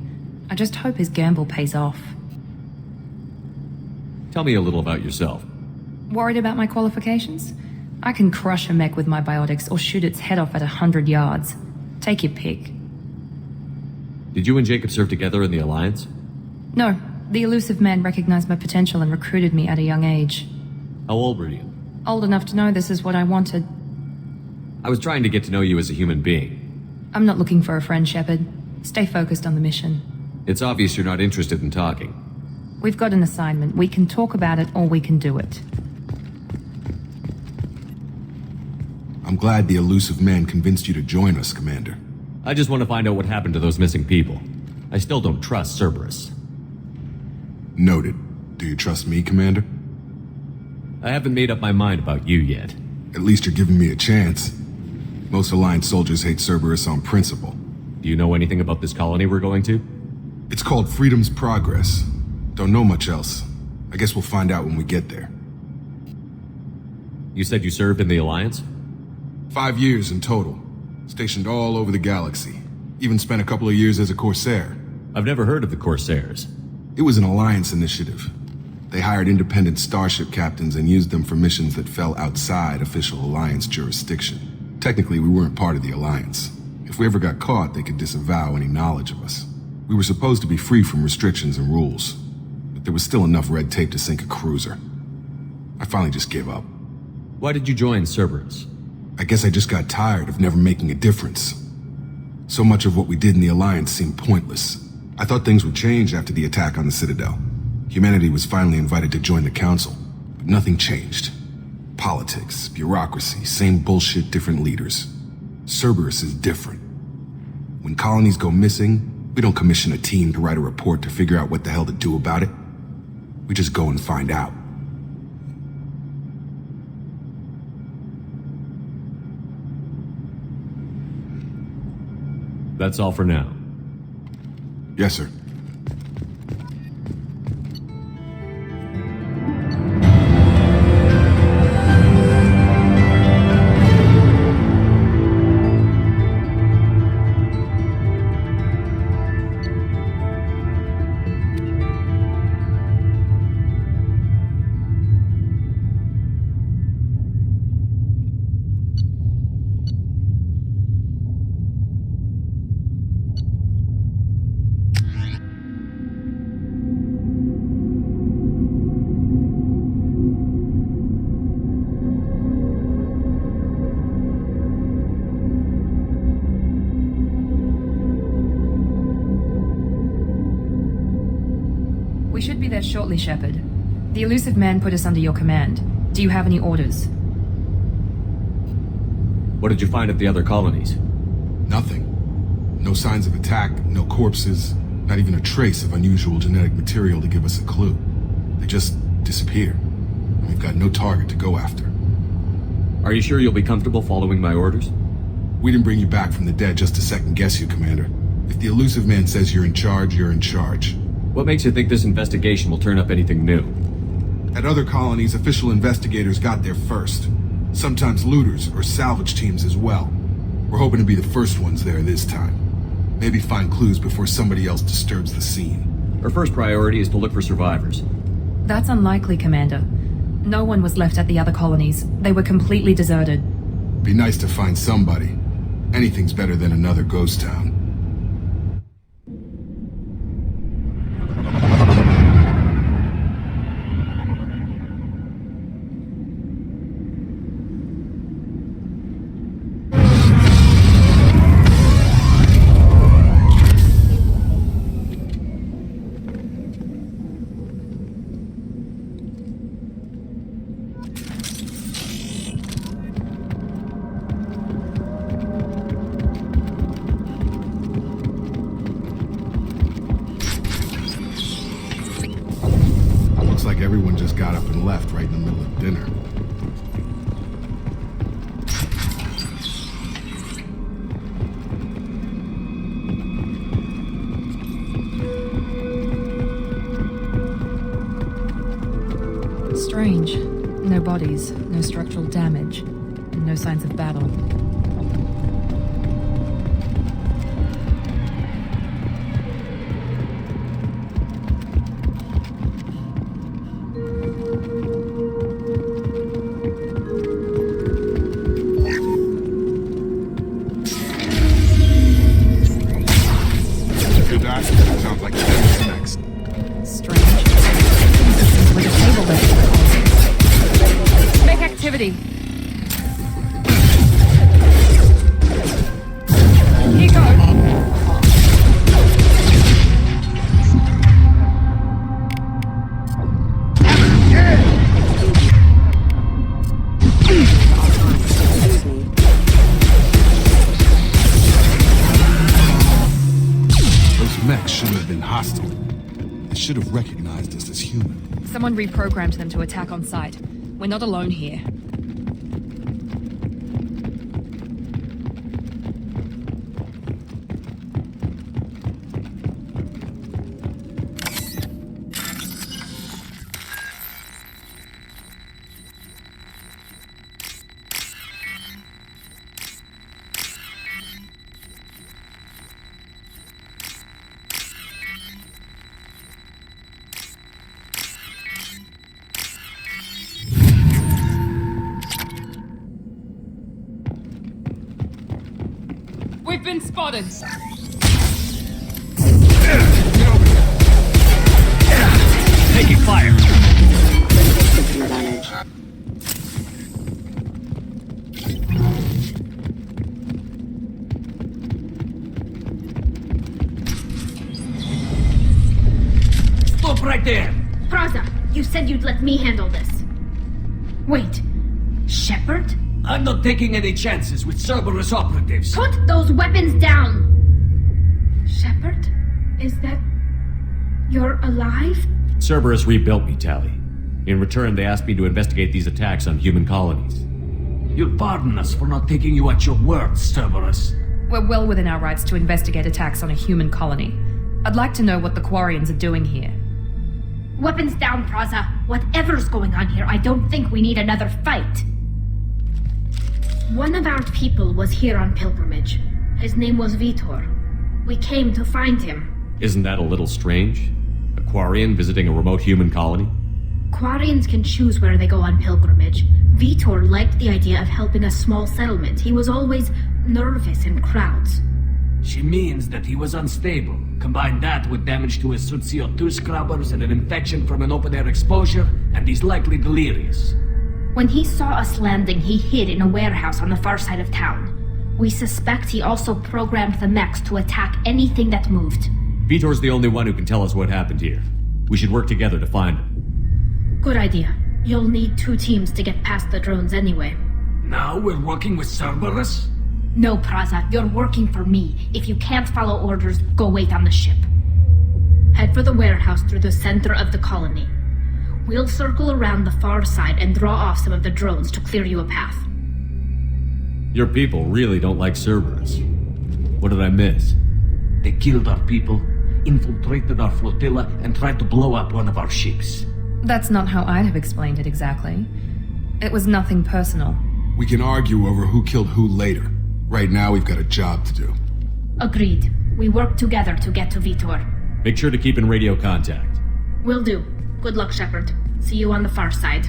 I just hope his gamble pays off. Tell me a little about yourself. Worried about my qualifications? I can crush a mech with my biotics or shoot its head off at 100 yards. Take your pick. Did you and Jacob serve together in the Alliance? No, the elusive man recognized my potential and recruited me at a young age. How old were you? Old enough to know this is what I wanted. I was trying to get to know you as a human being. I'm not looking for a friend, Shepard. Stay focused on the mission. It's obvious you're not interested in talking. We've got an assignment. We can talk about it or we can do it. I'm glad the elusive man convinced you to join us, Commander. I just want to find out what happened to those missing people. I still don't trust Cerberus. Noted. Do you trust me, Commander? I haven't made up my mind about you yet. At least you're giving me a chance. Most Alliance soldiers hate Cerberus on principle. Do you know anything about this colony we're going to? It's called Freedom's Progress. Don't know much else. I guess we'll find out when we get there. You said you served in the Alliance? 5 years in total. Stationed all over the galaxy. Even spent a couple of years as a Corsair. I've never heard of the Corsairs. It was an Alliance initiative. They hired independent starship captains and used them for missions that fell outside official Alliance jurisdiction. Technically, we weren't part of the Alliance. If we ever got caught, they could disavow any knowledge of us. We were supposed to be free from restrictions and rules, but there was still enough red tape to sink a cruiser. I finally just gave up. Why did you join Cerberus? I guess I just got tired of never making a difference. So much of what we did in the Alliance seemed pointless. I thought things would change after the attack on the Citadel. Humanity was finally invited to join the Council, but nothing changed. Politics, bureaucracy, same bullshit, different leaders. Cerberus is different. When colonies go missing, we don't commission a team to write a report to figure out what the hell to do about it. We just go and find out. That's all for now. Yes, sir. We should be there shortly, Shepard. The elusive man put us under your command. Do you have any orders? What did you find at the other colonies? Nothing. No signs of attack, no corpses, not even a trace of unusual genetic material to give us a clue. They just disappear. And we've got no target to go after. Are you sure you'll be comfortable following my orders? We didn't bring you back from the dead just to second guess you, Commander. If the elusive man says you're in charge, you're in charge. What makes you think this investigation will turn up anything new? At other colonies, official investigators got there first. Sometimes looters or salvage teams as well. We're hoping to be the first ones there this time. Maybe find clues before somebody else disturbs the scene. Our first priority is to look for survivors. That's unlikely, Commander. No one was left at the other colonies. They were completely deserted. Be nice to find somebody. Anything's better than another ghost town. Looks like everyone just got up and left right in the middle of dinner. Strange. No bodies, no structural damage, and no signs of battle. Sounds like the next. Strange. With a table there. Make activity. Here you go. Mechs shouldn't have been hostile. They should have recognized us as human. Someone reprogrammed them to attack on sight. We're not alone here. We've been spotted. Taking fire. Stop right there. Praza, you said you'd let me handle this. Wait, Shepard? I'm not taking any chances with Cerberus operatives. Put those weapons down! Shepard? Is that... you're alive? Cerberus rebuilt me, Tally. In return, they asked me to investigate these attacks on human colonies. You'll pardon us for not taking you at your word, Cerberus. We're well within our rights to investigate attacks on a human colony. I'd like to know what the Quarians are doing here. Weapons down, Praza. Whatever's going on here, I don't think we need another fight. One of our people was here on pilgrimage. His name was Vitor. We came to find him. Isn't that a little strange? A Quarian visiting a remote human colony? Quarians can choose where they go on pilgrimage. Vitor liked the idea of helping a small settlement. He was always nervous in crowds. She means that he was unstable. Combine that with damage to his CO2 scrubbers and an infection from an open-air exposure, and he's likely delirious. When he saw us landing, he hid in a warehouse on the far side of town. We suspect he also programmed the mechs to attack anything that moved. Vitor's the only one who can tell us what happened here. We should work together to find him. Good idea. You'll need 2 teams to get past the drones anyway. Now we're working with Cerberus? No, Praza, you're working for me. If you can't follow orders, go wait on the ship. Head for the warehouse through the center of the colony. We'll circle around the far side and draw off some of the drones to clear you a path. Your people really don't like Cerberus. What did I miss? They killed our people, infiltrated our flotilla, and tried to blow up one of our ships. That's not how I'd have explained it exactly. It was nothing personal. We can argue over who killed who later. Right now, we've got a job to do. Agreed. We work together to get to Vitor. Make sure to keep in radio contact. Will do. Good luck, Shepard. See you on the far side.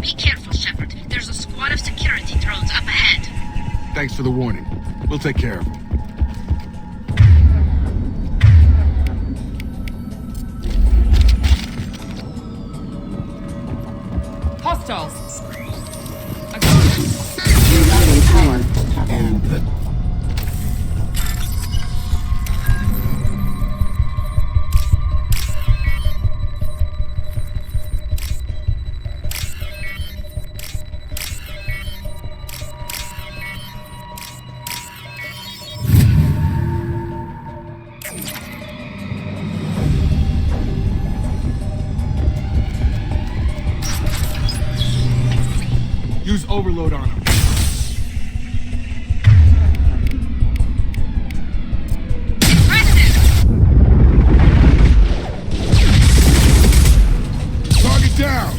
Be careful, Shepard. There's a squad of security drones up ahead. Thanks for the warning. We'll take care of them. Hostiles! Use overload on them. Target down!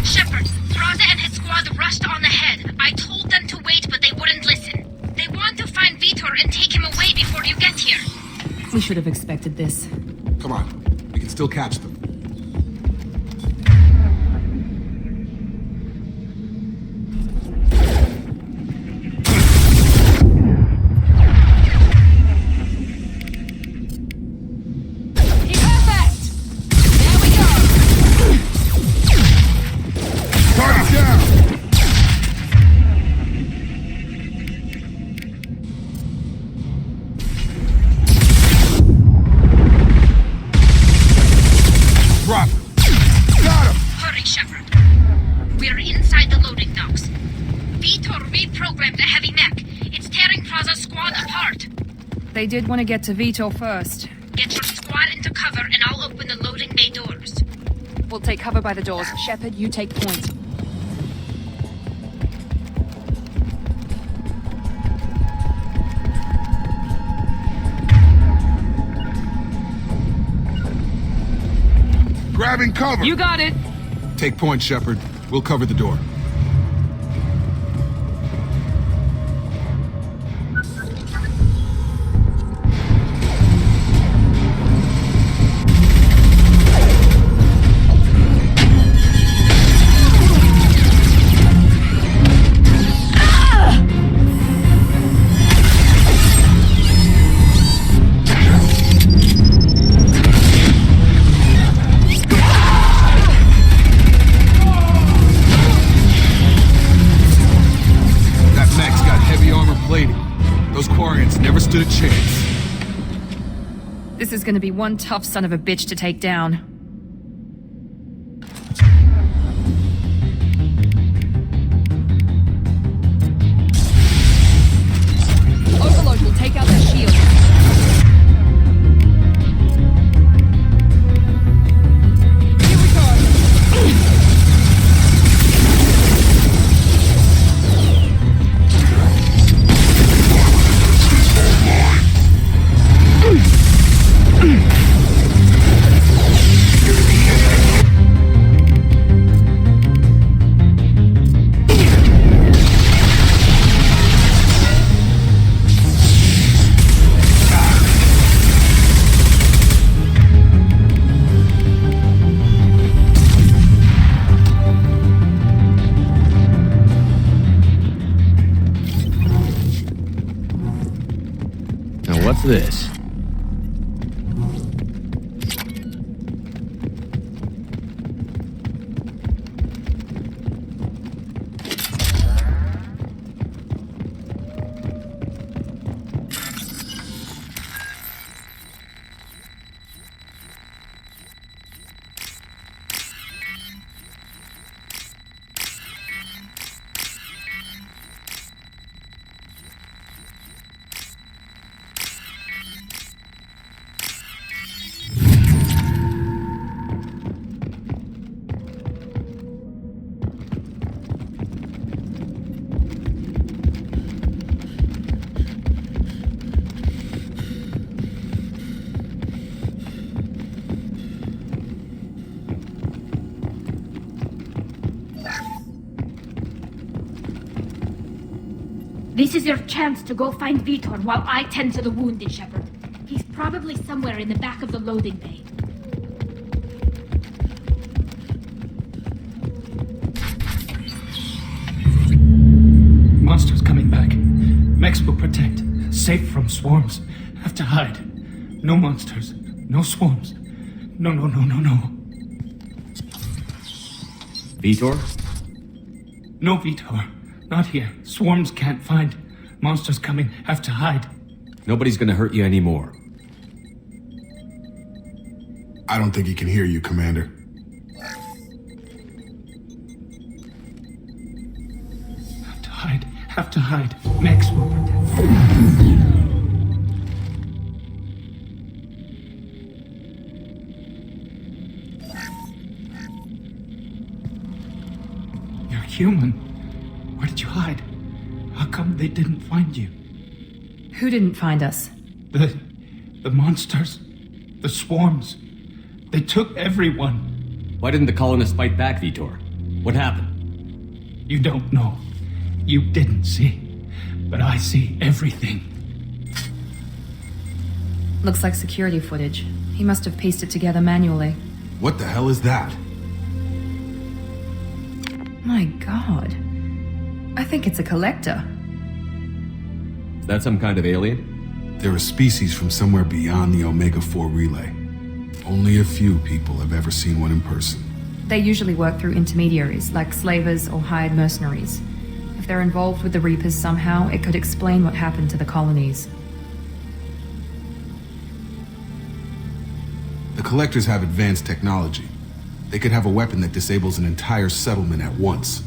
Shepard, Thraza and his squad rushed on ahead. I told them to wait, but they wouldn't listen. They want to find Vitor and take him away before you get here. We should have expected this. Come on, we can still catch them. Perfect! There we go! Target down! Drop him! Got him! Hurry, Shepard. We're inside the loading docks. Vitor reprogrammed the heavy mech. It's tearing Thraza's squad apart. They did want to get to Vitor first. Get your squad into cover and I'll open the loading bay doors. We'll take cover by the doors. Shepard, you take point. Grabbing cover! You got it! Take point, Shepard. We'll cover the door. That mech's got heavy armor plating. Those Quarians never stood a chance. This is gonna be one tough son of a bitch to take down. Overload will take out their shield. Here we go! Now what's this? This is your chance to go find Vitor while I tend to the wounded, Shepard. He's probably somewhere in the back of the loading bay. Monsters coming back. Mechs will protect. Safe from swarms. Have to hide. No monsters. No swarms. No. Vitor? No, Vitor. Not here. Swarms can't find. Monsters coming. Have to hide. Nobody's gonna hurt you anymore. I don't think he can hear you, Commander. Have to hide. Mechs will protect. You're human. Where did you hide? How come they didn't find you? Who didn't find us? The monsters. The swarms. They took everyone. Why didn't the colonists fight back, Vitor? What happened? You don't know. You didn't see. But I see everything. Looks like security footage. He must have pieced it together manually. What the hell is that? My god. I think it's a collector. Is that some kind of alien? They're a species from somewhere beyond the Omega-4 relay. Only a few people have ever seen one in person. They usually work through intermediaries, like slavers or hired mercenaries. If they're involved with the Reapers somehow, it could explain what happened to the colonies. The Collectors have advanced technology. They could have a weapon that disables an entire settlement at once.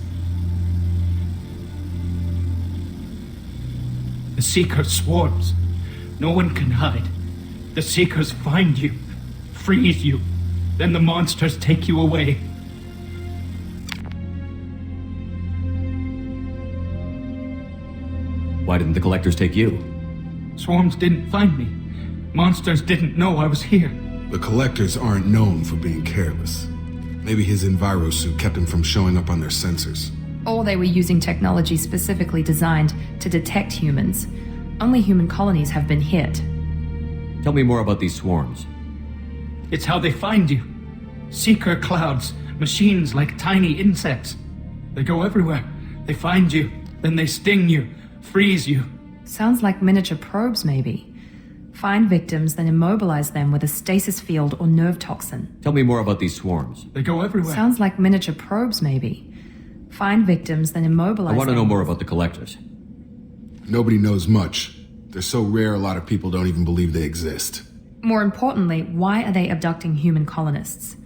The Seeker swarms. No one can hide. The Seekers find you, freeze you, then the monsters take you away. Why didn't the Collectors take you? Swarms didn't find me. Monsters didn't know I was here. The Collectors aren't known for being careless. Maybe his Enviro suit kept him from showing up on their sensors. Or they were using technology specifically designed to detect humans. Only human colonies have been hit. Tell me more about these swarms. It's how they find you. Seeker clouds, machines like tiny insects. They go everywhere. They find you, then they sting you, freeze you. Sounds like miniature probes, maybe. Find victims, then immobilize them with a stasis field or nerve toxin. Tell me more about these swarms. They go everywhere. Sounds like miniature probes, maybe. Find victims, then immobilize them. I want to know more about the Collectors. Nobody knows much. They're so rare a lot of people don't even believe they exist. More importantly, why are they abducting human colonists?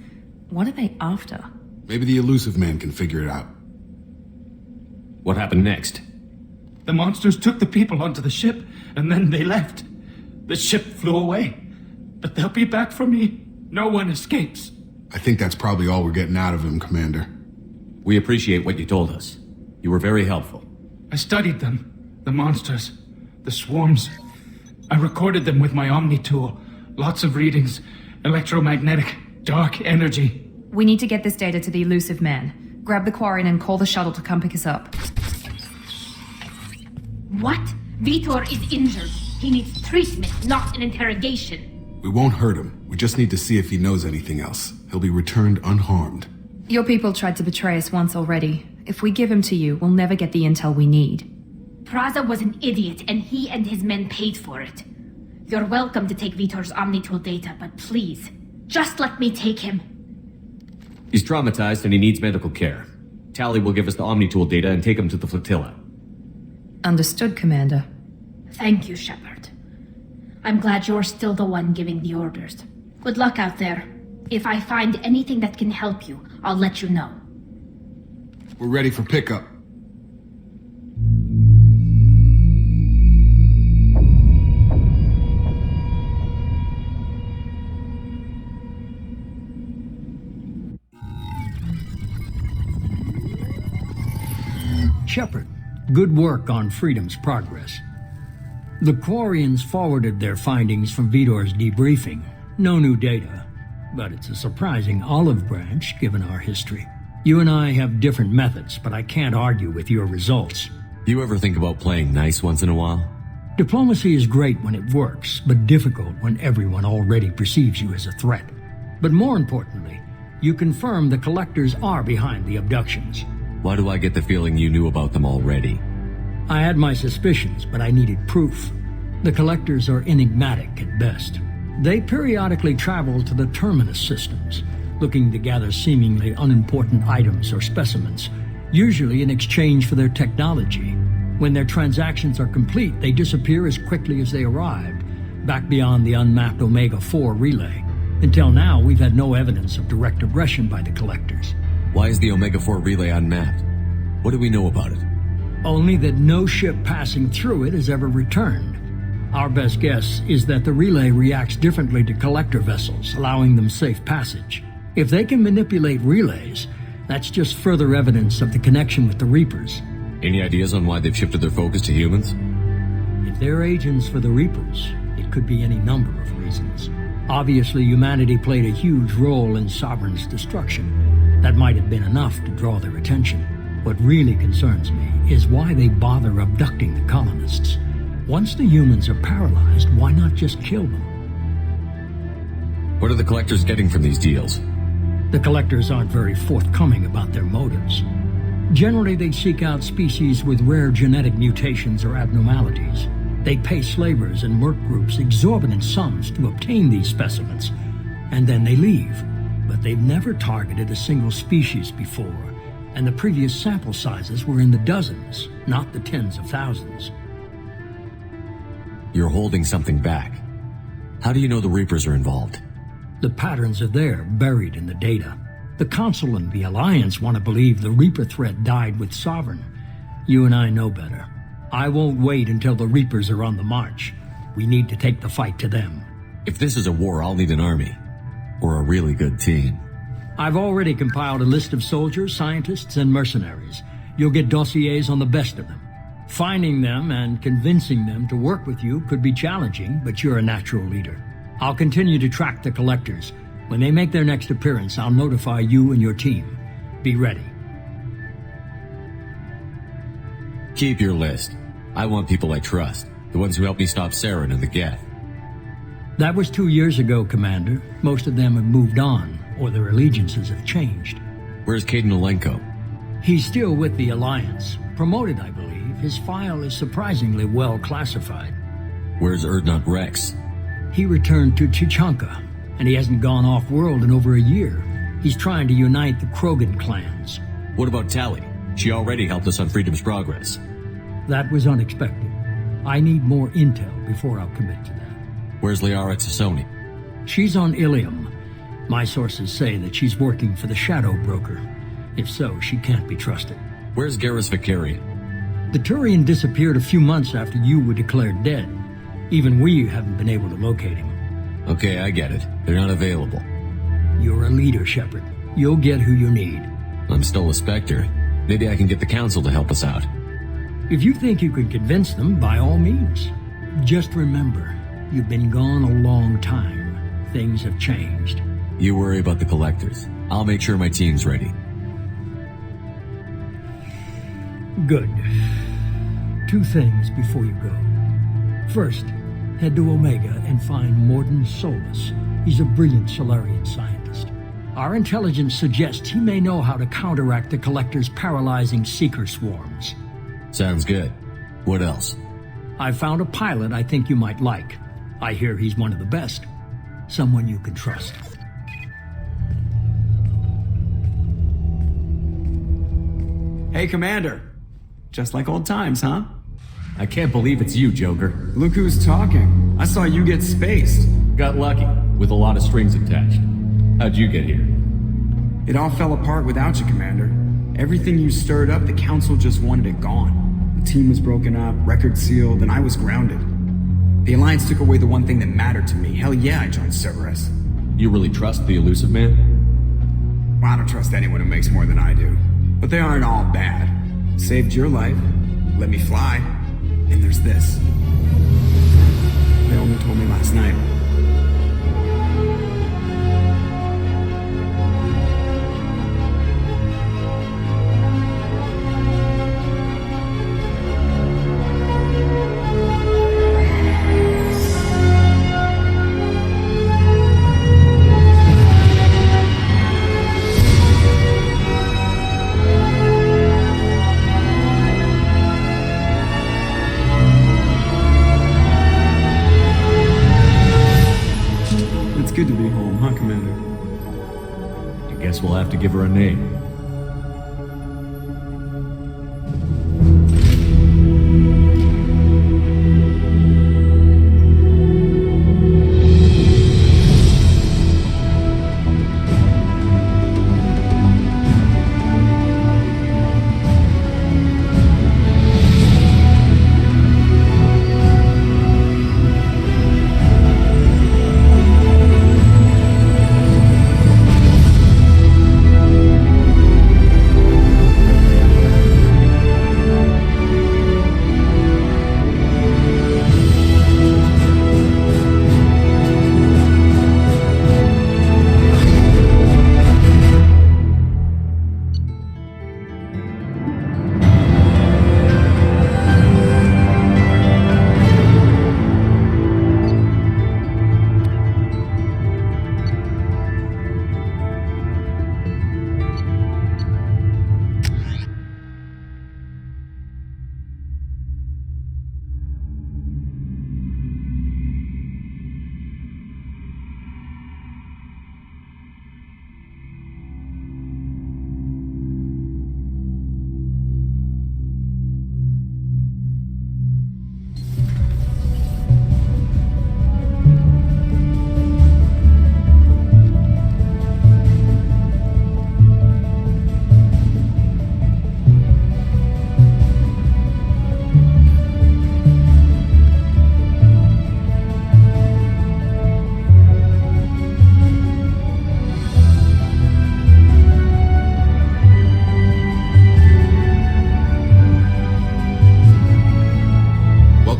What are they after? Maybe the Elusive Man can figure it out. What happened next? The monsters took the people onto the ship, and then they left. The ship flew away. But they'll be back for me. No one escapes. I think that's probably all we're getting out of him, Commander. We appreciate what you told us. You were very helpful. I studied them. The monsters. The swarms. I recorded them with my Omni tool. Lots of readings. Electromagnetic. Dark energy. We need to get this data to the Elusive Man. Grab the Quarian and call the shuttle to come pick us up. What? Vitor is injured. He needs treatment, not an interrogation. We won't hurt him. We just need to see if he knows anything else. He'll be returned unharmed. Your people tried to betray us once already. If we give him to you, we'll never get the intel we need. Praza was an idiot, and he and his men paid for it. You're welcome to take Vitor's Omnitool data, but please, just let me take him. He's traumatized and he needs medical care. Tally will give us the Omnitool data and take him to the flotilla. Understood, Commander. Thank you, Shepard. I'm glad you're still the one giving the orders. Good luck out there. If I find anything that can help you, I'll let you know. We're ready for pickup. Shepard, good work on Freedom's progress. The Quarians forwarded their findings from Vitor's debriefing. No new data, but it's a surprising olive branch given our history. You and I have different methods, but I can't argue with your results. You ever think about playing nice once in a while? Diplomacy is great when it works, but difficult when everyone already perceives you as a threat. But more importantly, you confirm the Collectors are behind the abductions. Why do I get the feeling you knew about them already? I had my suspicions, but I needed proof. The Collectors are enigmatic at best. They periodically travel to the Terminus systems, looking to gather seemingly unimportant items or specimens, usually in exchange for their technology. When their transactions are complete, they disappear as quickly as they arrived, back beyond the unmapped Omega-4 relay. Until now, we've had no evidence of direct aggression by the Collectors. Why is the Omega-4 relay unmapped? What do we know about it? Only that no ship passing through it has ever returned. Our best guess is that the relay reacts differently to Collector vessels, allowing them safe passage. If they can manipulate relays, that's just further evidence of the connection with the Reapers. Any ideas on why they've shifted their focus to humans? If they're agents for the Reapers, it could be any number of reasons. Obviously, humanity played a huge role in Sovereign's destruction. That might have been enough to draw their attention. What really concerns me is why they bother abducting the colonists. Once the humans are paralyzed, why not just kill them? What are the Collectors getting from these deals? The Collectors aren't very forthcoming about their motives. Generally, they seek out species with rare genetic mutations or abnormalities. They pay slavers and merc groups exorbitant sums to obtain these specimens, and then they leave. But they've never targeted a single species before, and the previous sample sizes were in the dozens, not the tens of thousands. You're holding something back. How do you know the Reapers are involved? The patterns are there, buried in the data. The Council and the Alliance want to believe the Reaper threat died with Sovereign. You and I know better. I won't wait until the Reapers are on the march. We need to take the fight to them. If this is a war, I'll need an army. Or a really good team. I've already compiled a list of soldiers, scientists, and mercenaries. You'll get dossiers on the best of them. Finding them and convincing them to work with you could be challenging, but you're a natural leader. I'll continue to track the Collectors. When they make their next appearance, I'll notify you and your team. Be ready. Keep your list. I want people I trust. The ones who helped me stop Saren and the Geth. That was 2 years ago, Commander. Most of them have moved on, or their allegiances have changed. Where's Caden Olenko? He's still with the Alliance. Promoted, I believe. His file is surprisingly well classified. Where's Erdnot Rex? He returned to Chichanka, and he hasn't gone off-world in over a year. He's trying to unite the Krogan clans. What about Tali? She already helped us on Freedom's Progress. That was unexpected. I need more intel before I'll commit to that. Where's Liara Tassoni? She's on Ilium. My sources say that she's working for the Shadow Broker. If so, she can't be trusted. Where's Garrus Vicarian? The Turian disappeared a few months after you were declared dead. Even we haven't been able to locate him. Okay, I get it. They're not available. You're a leader, Shepard. You'll get who you need. I'm still a Spectre. Maybe I can get the Council to help us out. If you think you can convince them, by all means. Just remember, you've been gone a long time. Things have changed. You worry about the Collectors. I'll make sure my team's ready. Good. 2 things before you go. First, head to Omega and find Morden Solus. He's a brilliant Solarian scientist. Our intelligence suggests he may know how to counteract the Collector's paralyzing Seeker swarms. Sounds good. What else? I found a pilot I think you might like. I hear he's one of the best. Someone you can trust. Hey, Commander. Just like old times, huh? I can't believe it's you, Joker. Look who's talking. I saw you get spaced. Got lucky, with a lot of strings attached. How'd you get here? It all fell apart without you, Commander. Everything you stirred up, the Council just wanted it gone. The team was broken up, record sealed, and I was grounded. The Alliance took away the one thing that mattered to me. Hell yeah, I joined Cerberus. You really trust the Elusive Man? Well, I don't trust anyone who makes more than I do. But they aren't all bad. Saved your life, let me fly, and there's this. They only told me last night. problem, huh, Commander? I guess we'll have to give her a name.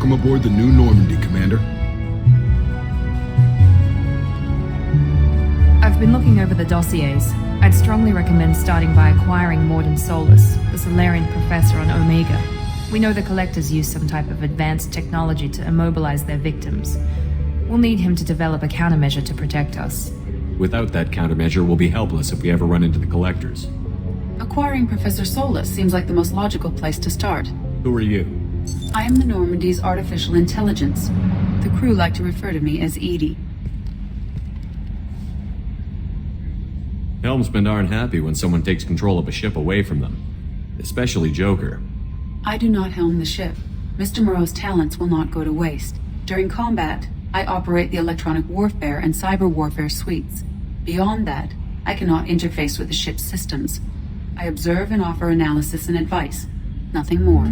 Welcome aboard the new Normandy, Commander. I've been looking over the dossiers. I'd strongly recommend starting by acquiring Morden Solus, the Solarian professor on Omega. We know the Collectors use some type of advanced technology to immobilize their victims. We'll need him to develop a countermeasure to protect us. Without that countermeasure, we'll be helpless if we ever run into the Collectors. Acquiring Professor Solus seems like the most logical place to start. Who are you? I am the Normandy's artificial intelligence. The crew like to refer to me as Edie. Helmsmen aren't happy when someone takes control of a ship away from them. Especially Joker. I do not helm the ship. Mr. Moreau's talents will not go to waste. During combat, I operate the electronic warfare and cyber warfare suites. Beyond that, I cannot interface with the ship's systems. I observe and offer analysis and advice. Nothing more.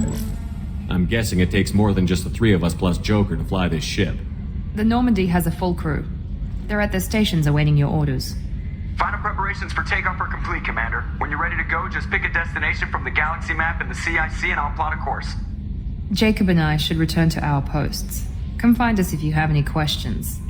I'm guessing it takes more than just the three of us plus Joker to fly this ship. The Normandy has a full crew. They're at their stations awaiting your orders. Final preparations for takeoff are complete, Commander. When you're ready to go, just pick a destination from the galaxy map in the CIC and I'll plot a course. Jacob and I should return to our posts. Come find us if you have any questions.